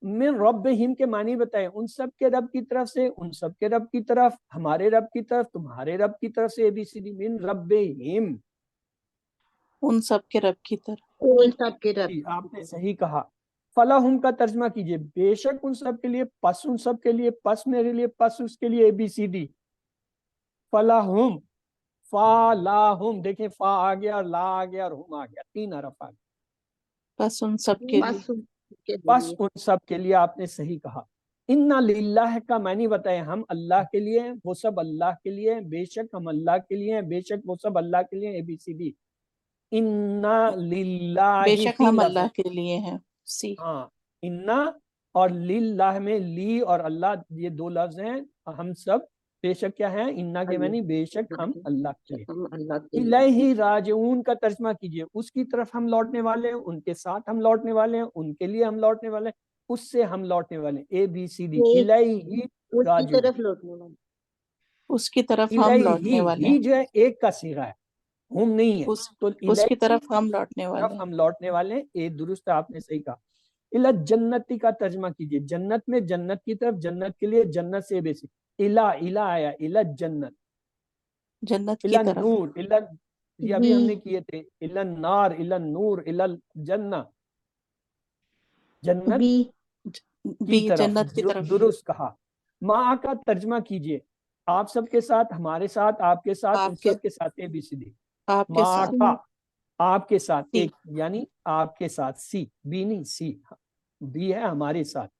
من ربہم کے معنی بتائیں، ان سب کے رب کی طرف سے، ان سب کے رب کی طرف، ہمارے رب کی طرف، تمہارے رب کی طرف سے، ABCD. من ربہم، ان سب کے رب کی طرف. ان سب کے رب. جی آپ نے صحیح کہا. فلاحم کا ترجمہ کیجئے، بے شک ان سب کے لیے، پس ان سب کے لیے، پس میرے لیے، پس اس کے لیے، ABCD. فلاحم، فلاحم، دیکھیں فا آ گیا اور لا آ گیا اور ہم آ گیا، 3 حرف آ گیا. بس ان سب کے لیے. بس ان کے بس لیے. ان سب کے لیے، آپ نے صحیح کہا. انا للہ کا معنی بتائیں، ہم اللہ کے لیے ہیں، وہ سب اللہ کے لیے ہیں، بے شک ہم اللہ کے لیے ہیں، بے شک وہ سب اللہ کے لیے ہیں، ABCD. انا للہ بے شک 3 ہم لفظ ہیں. اللہ کے لیے ہیں، سی. ہاں، انا اور للہ میں لی اور اللہ، یہ 2 لفظ ہیں. ہم سب بے شک کیا ہیں، انا کے معنی بے شک ہم اللہ کے لیے. ہم اللہ کے لیے. الیہ راجعون کا ترجمہ کیجئے، اس کی طرف ہم لوٹنے والے ہیں، ان کے ساتھ ہم لوٹنے والے ہیں، ان کے لیے ہم لوٹنے والے ہیں، اس سے ہم لوٹنے والے ہیں، ABCD. ایک الیہ اس کی راجعون. طرف لوٹنے والے. اس کی طرف ہم الیہ لوٹنے والے ہی ہیں، جو ہے ایک کا صیغہ ہے، ہم نہیں ہے. تو اس کی الیہ طرف ہم لوٹنے والے طرف ہیں. ہم لوٹنے والے ہیں، یہ درست ہے، آپ نے صحیح کہا. الا جنتی کا ترجمہ کیجئے، جنت میں، جنت کی طرف، جنت کے لیے، جنت سے بیسی. الا آیا، الا جنت. جنت کی الا طرف. نور، الا یہ ابھی ہم نے کیے تھے، الا النار، الا نور، الا الجنہ، جنت بی کی بھی طرف. جنت کی طرف. درست کہا. ماں کا ترجمہ کیجئے، آپ سب کے ساتھ، ہمارے ساتھ، آپ کے ساتھ، ان آپ کے سب کے ساتھ، ABCD. آپ کے ماں ساتھ. کا، آپ کے ساتھ، سی. ایک یعنی آپ کے ساتھ، سی بی نہیں، سی بی ہے ہمارے ساتھ.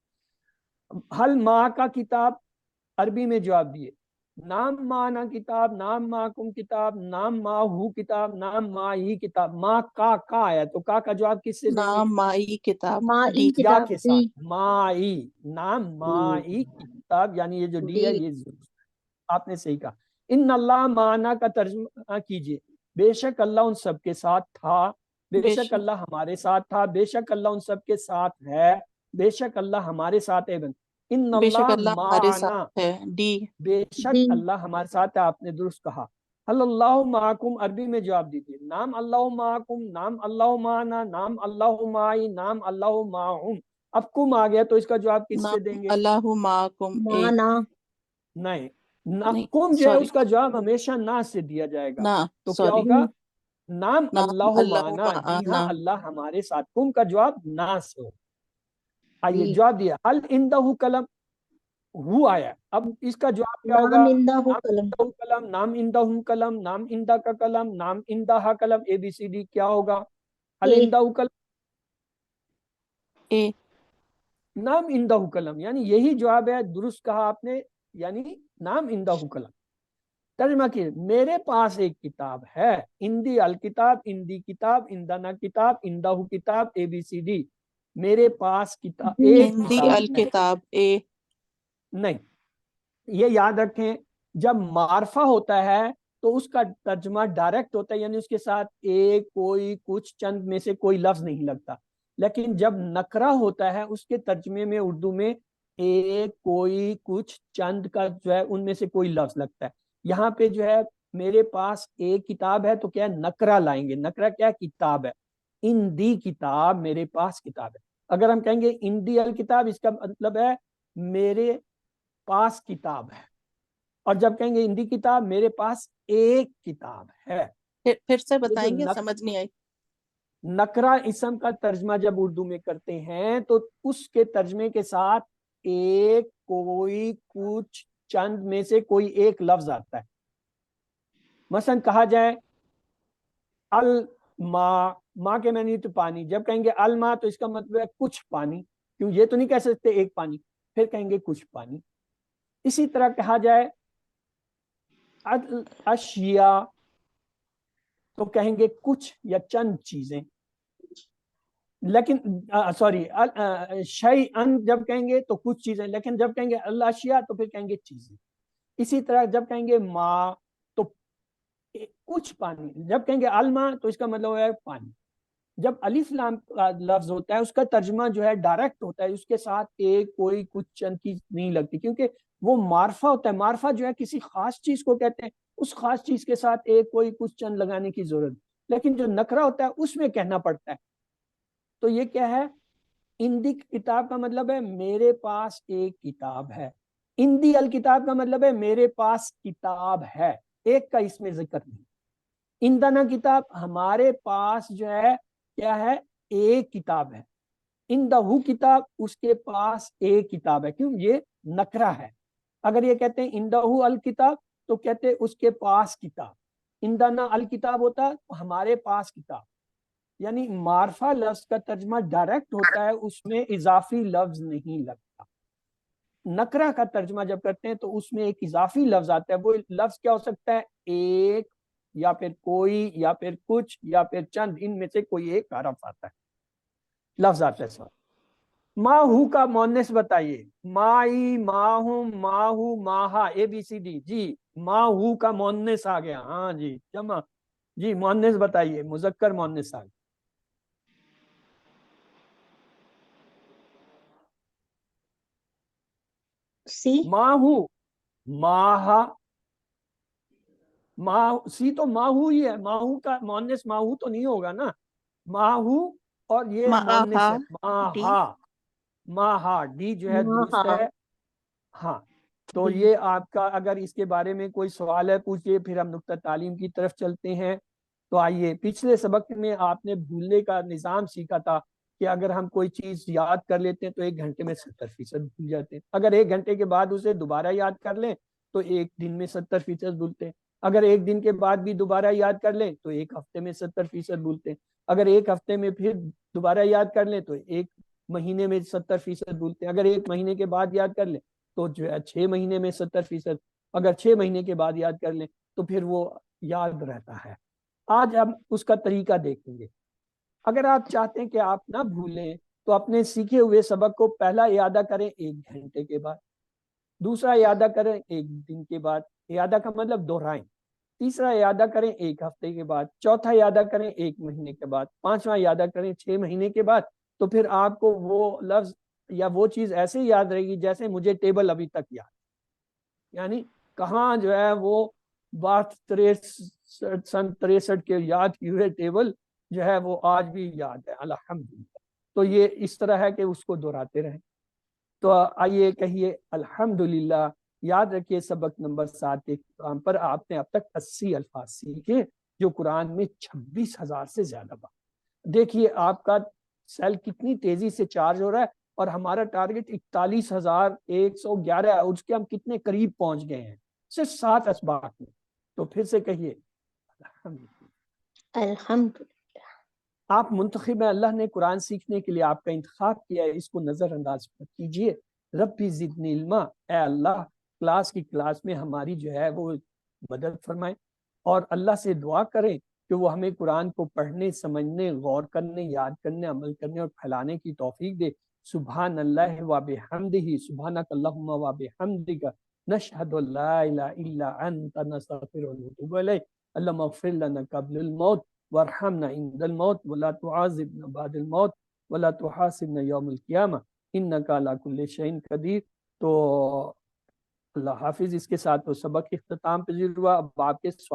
حل ماں کا کتاب، عربی میں جواب دیے. نام مانا کتاب، نام ماکم کتاب، نام ماہو کتاب، نام ماہی کتاب. ماں کا آیا تو کا جواب کس سے دیں گے؟ نام مائی کتاب، مائی ڈی. یا کتاب کے ڈی ساتھ، مائی، نام مائی کتاب، یعنی یہ جو ڈی ہے یہ آپ نے صحیح کہا. ان اللہ معنا کا ترجمہ کیجئے، بے شک اللہ ان سب کے ساتھ تھا، بے شک اللہ ہمارے ساتھ تھا، بے شک اللہ ان سب کے ساتھ ہے، بے شک اللہ ہمارے ساتھ ہے. ان بے شک اللہ اللہ ہمارے معنا، ساتھ ہے، ڈی. بے شک ڈی اللہ ہمارے ساتھ ہے، آپ نے درست کہا. اللہ معکم، عربی میں جواب دیجیے. نام اللہ معکم، نام اللہ معنا، نام اللہ معی، نام اللہ معہم. اب کم آ گیا تو اس کا جواب کس سے نام دیں گے؟ اللہ معکم، اے. مانا نہیں، نہیں، کم جو ہے سوری، اس کا جواب ہمیشہ نہ سے دیا جائے گا. نہ، تو کیا سوری. ہوگا؟ نام نام اللہ اللہ معنا، جی ہاں معنا. اللہ ہمارے ساتھ. کم کا جواب نہ سے ہو. آئیے ڈی جواب دیا. حل اندہ قلم، ہو آیا. اب اس کا جواب کیا ہوگا؟ نام اندہ ہو نام قلم اندہ قلم، نام اندہ قلم، نام اندہ کا قلم، نام اندہ قلم. ABCD کیا ہوگا؟ حل اے اندہ قلم، اے. نام اندہ قلم، یعنی یہی جواب ہے، درست کہا آپ نے، یعنی نام اندہ قلم. ترجمہ کیے، میرے پاس ایک کتاب ہے، اندی الکتاب، اندی کتاب، اندنا کتاب، اندہ کتاب. ABCD. میرے پاس کتاب، بی ایک ہندی کتاب ہے. الکتاب، اے. نہیں، یہ یاد رکھیں، جب معرفہ ہوتا ہے تو اس کا ترجمہ ڈائریکٹ ہوتا ہے، یعنی اس کے ساتھ ایک، کوئی، کچھ، چند میں سے کوئی لفظ نہیں لگتا. لیکن جب نکرہ ہوتا ہے اس کے ترجمے میں اردو میں ایک، کوئی، کچھ، چند کا جو ہے ان میں سے کوئی لفظ لگتا ہے. یہاں پہ جو ہے میرے پاس ایک کتاب ہے تو کیا نکرہ لائیں گے. نکرہ کیا؟ کتاب ہے. اندی کتاب، میرے پاس کتاب ہے. اگر ہم کہیں گے اندی الکتاب، اس کا مطلب ہے میرے پاس کتاب ہے. اور جب کہیں گے ہندی کتاب، میرے پاس ایک کتاب ہے. پھر سے یہ جو بتائیں گے، سمجھ نہیں آئی. نکرہ اسم کا ترجمہ جب اردو میں کرتے ہیں تو اس کے ترجمے کے ساتھ ایک، کوئی، کچھ، چند میں سے کوئی ایک لفظ آتا ہے. مثلا کہا جائے الماء، ماں کے معنی تو پانی. جب کہیں گے الماء تو اس کا مطلب ہے کچھ پانی، کیوں یہ تو نہیں کہہ سکتے ایک پانی، پھر کہیں گے کچھ پانی. اسی طرح کہا جائے اشیاء تو کہیں گے کچھ یا چند چیزیں. لیکن سوری، شیئن جب کہیں گے تو کچھ چیزیں، لیکن جب کہیں گے الاشیاء تو پھر کہیں گے چیزیں. اسی طرح جب کہیں گے ماء تو کچھ پانی، جب کہیں گے الماء تو اس کا مطلب ہے پانی. جب الف لام کا لفظ ہوتا ہے اس کا ترجمہ جو ہے ڈائریکٹ ہوتا ہے، اس کے ساتھ ایک کوئی کچھ چند چیز نہیں لگتی، کیونکہ وہ معرفہ ہوتا ہے. معرفہ جو ہے کسی خاص چیز کو کہتے ہیں، اس خاص چیز کے ساتھ ایک کوئی کچھ چند لگانے کی ضرورت. لیکن جو نکرہ ہوتا ہے اس میں کہنا پڑتا ہے. تو یہ کیا ہے؟ اندی کتاب کا مطلب ہے میرے پاس ایک کتاب ہے. اندی الکتاب کا مطلب ہے میرے پاس کتاب ہے، ایک کا اس میں ذکر نہیں. اندنا کتاب، ہمارے پاس جو ہے کیا ہے؟ ایک کتاب ہے. اندہو کتاب، اس کے پاس ایک کتاب ہے. کیوں؟ یہ نکرہ ہے. اگر یہ کہتے ہیں اندہو الکتاب تو کہتے اس کے پاس کتاب. اندنا الکتاب ہوتا ہمارے پاس کتاب. یعنی معرفہ لفظ کا ترجمہ ڈائریکٹ ہوتا ہے، اس میں اضافی لفظ نہیں لگتا. نکرہ کا ترجمہ جب کرتے ہیں تو اس میں ایک اضافی لفظ آتا ہے. وہ لفظ کیا ہو سکتا ہے؟ ایک، یا پھر کوئی، یا پھر کچھ، یا پھر چند، ان میں سے کوئی ایک حرف آتا ہے، لفظ آتا ہے. سوال ماہو کا مؤنث بتائیے. مائی، ماہم، ماہو، ماہا، اے بی سی ڈی. جی ماہو کا مؤنث آ گیا. ہاں جی جمع. جی مؤنث بتائیے، مذکر مؤنث آ گیا. سی. ماہو، ماہا، سی تو ماہو ہی ہے. ماہو کا مؤنث ماہو تو نہیں ہوگا نا. ماہو اور یہ مؤنث ہے ماہا. ماہا ڈی جو ہے درست ہے. ہاں تو یہ آپ کا، اگر اس کے بارے میں کوئی سوال ہے پوچھئے، پھر ہم نقطہ تعلیم کی طرف چلتے ہیں. تو آئیے، پچھلے سبق میں آپ نے بھولنے کا نظام سیکھا تھا کہ اگر ہم کوئی چیز یاد کر لیتے ہیں تو 1 گھنٹے میں 70% بھول جاتے ہیں. اگر 1 گھنٹے کے بعد اسے دوبارہ یاد کر لیں تو 1 دن میں 70% بھولتے ہیں. اگر 1 دن کے بعد بھی دوبارہ یاد کر لیں تو 1 ہفتے میں 70% بھولتے ہیں. اگر 1 ہفتے میں پھر دوبارہ یاد کر لیں تو 1 مہینے میں 70% بھولتے ہیں. اگر 1 مہینے کے بعد یاد کر لیں تو جو ہے 6 مہینے میں 70%. اگر 6 مہینے کے بعد یاد کر لیں تو پھر وہ یاد رہتا ہے. آج ہم اس کا طریقہ دیکھیں گے. اگر آپ چاہتے ہیں کہ آپ نہ بھولیں تو اپنے سیکھے ہوئے سبق کو پہلا اعادہ کریں 1 گھنٹے کے بعد، دوسرا اعادہ کریں 1 دن کے بعد، اعادہ کا مطلب دہرائیں. تیسرا اعادہ کریں 1 ہفتے کے بعد، چوتھا اعادہ کریں 1 مہینے کے بعد، پانچواں اعادہ کریں 6 مہینے کے بعد. تو پھر آپ کو وہ لفظ یا وہ چیز ایسے یاد رہے گی جیسے مجھے ٹیبل ابھی تک یاد. یعنی کہاں جو ہے وہ بات 63 کے یاد کی ہوئے ٹیبل جو ہے وہ آج بھی یاد ہے الحمدللہ. تو یہ اس طرح ہے کہ اس کو دہراتے رہیں. تو آئیے کہیے الحمدللہ. یاد رکھیے سبق نمبر 7 کے قرآن پر آپ نے اب تک 80 الفاظ سیکھے، جو قرآن میں 26,000 سے زیادہ بات. دیکھیے آپ کا سیل کتنی تیزی سے چارج ہو رہا ہے، اور ہمارا ٹارگٹ 41,111 ہے. اس کے ہم کتنے قریب پہنچ گئے ہیں صرف 7 اسباق میں. تو پھر سے کہیے الحمد. آپ منتخب ہیں، اللہ نے قرآن سیکھنے کے لیے آپ کا انتخاب کیا ہے، اس کو نظر انداز مت کیجیے. ربی زدنی علما، اے اللہ کلاس میں ہماری جو ہے وہ مدد فرمائیں، اور اللہ سے دعا کریں کہ وہ ہمیں قرآن کو پڑھنے، سمجھنے، غور کرنے، یاد کرنے، عمل کرنے اور پھیلانے کی توفیق دے. سبحان اللہ و بحمدہ، سبحانک اللہم و بحمدک، نشہد ان لا الہ الا انت، نستغفرک و نتوب الیک. اللہم اغفر لنا قبل الموت وارحمنا عند الموت ولا تعذبنا بعد الموت ولا تحاسبنا یوم القیامہ انک علی کل شیء قدیر. تو اللہ حافظ. اس کے ساتھ تو سبق اختتام پذیر ہوا. اب آپ کے سوال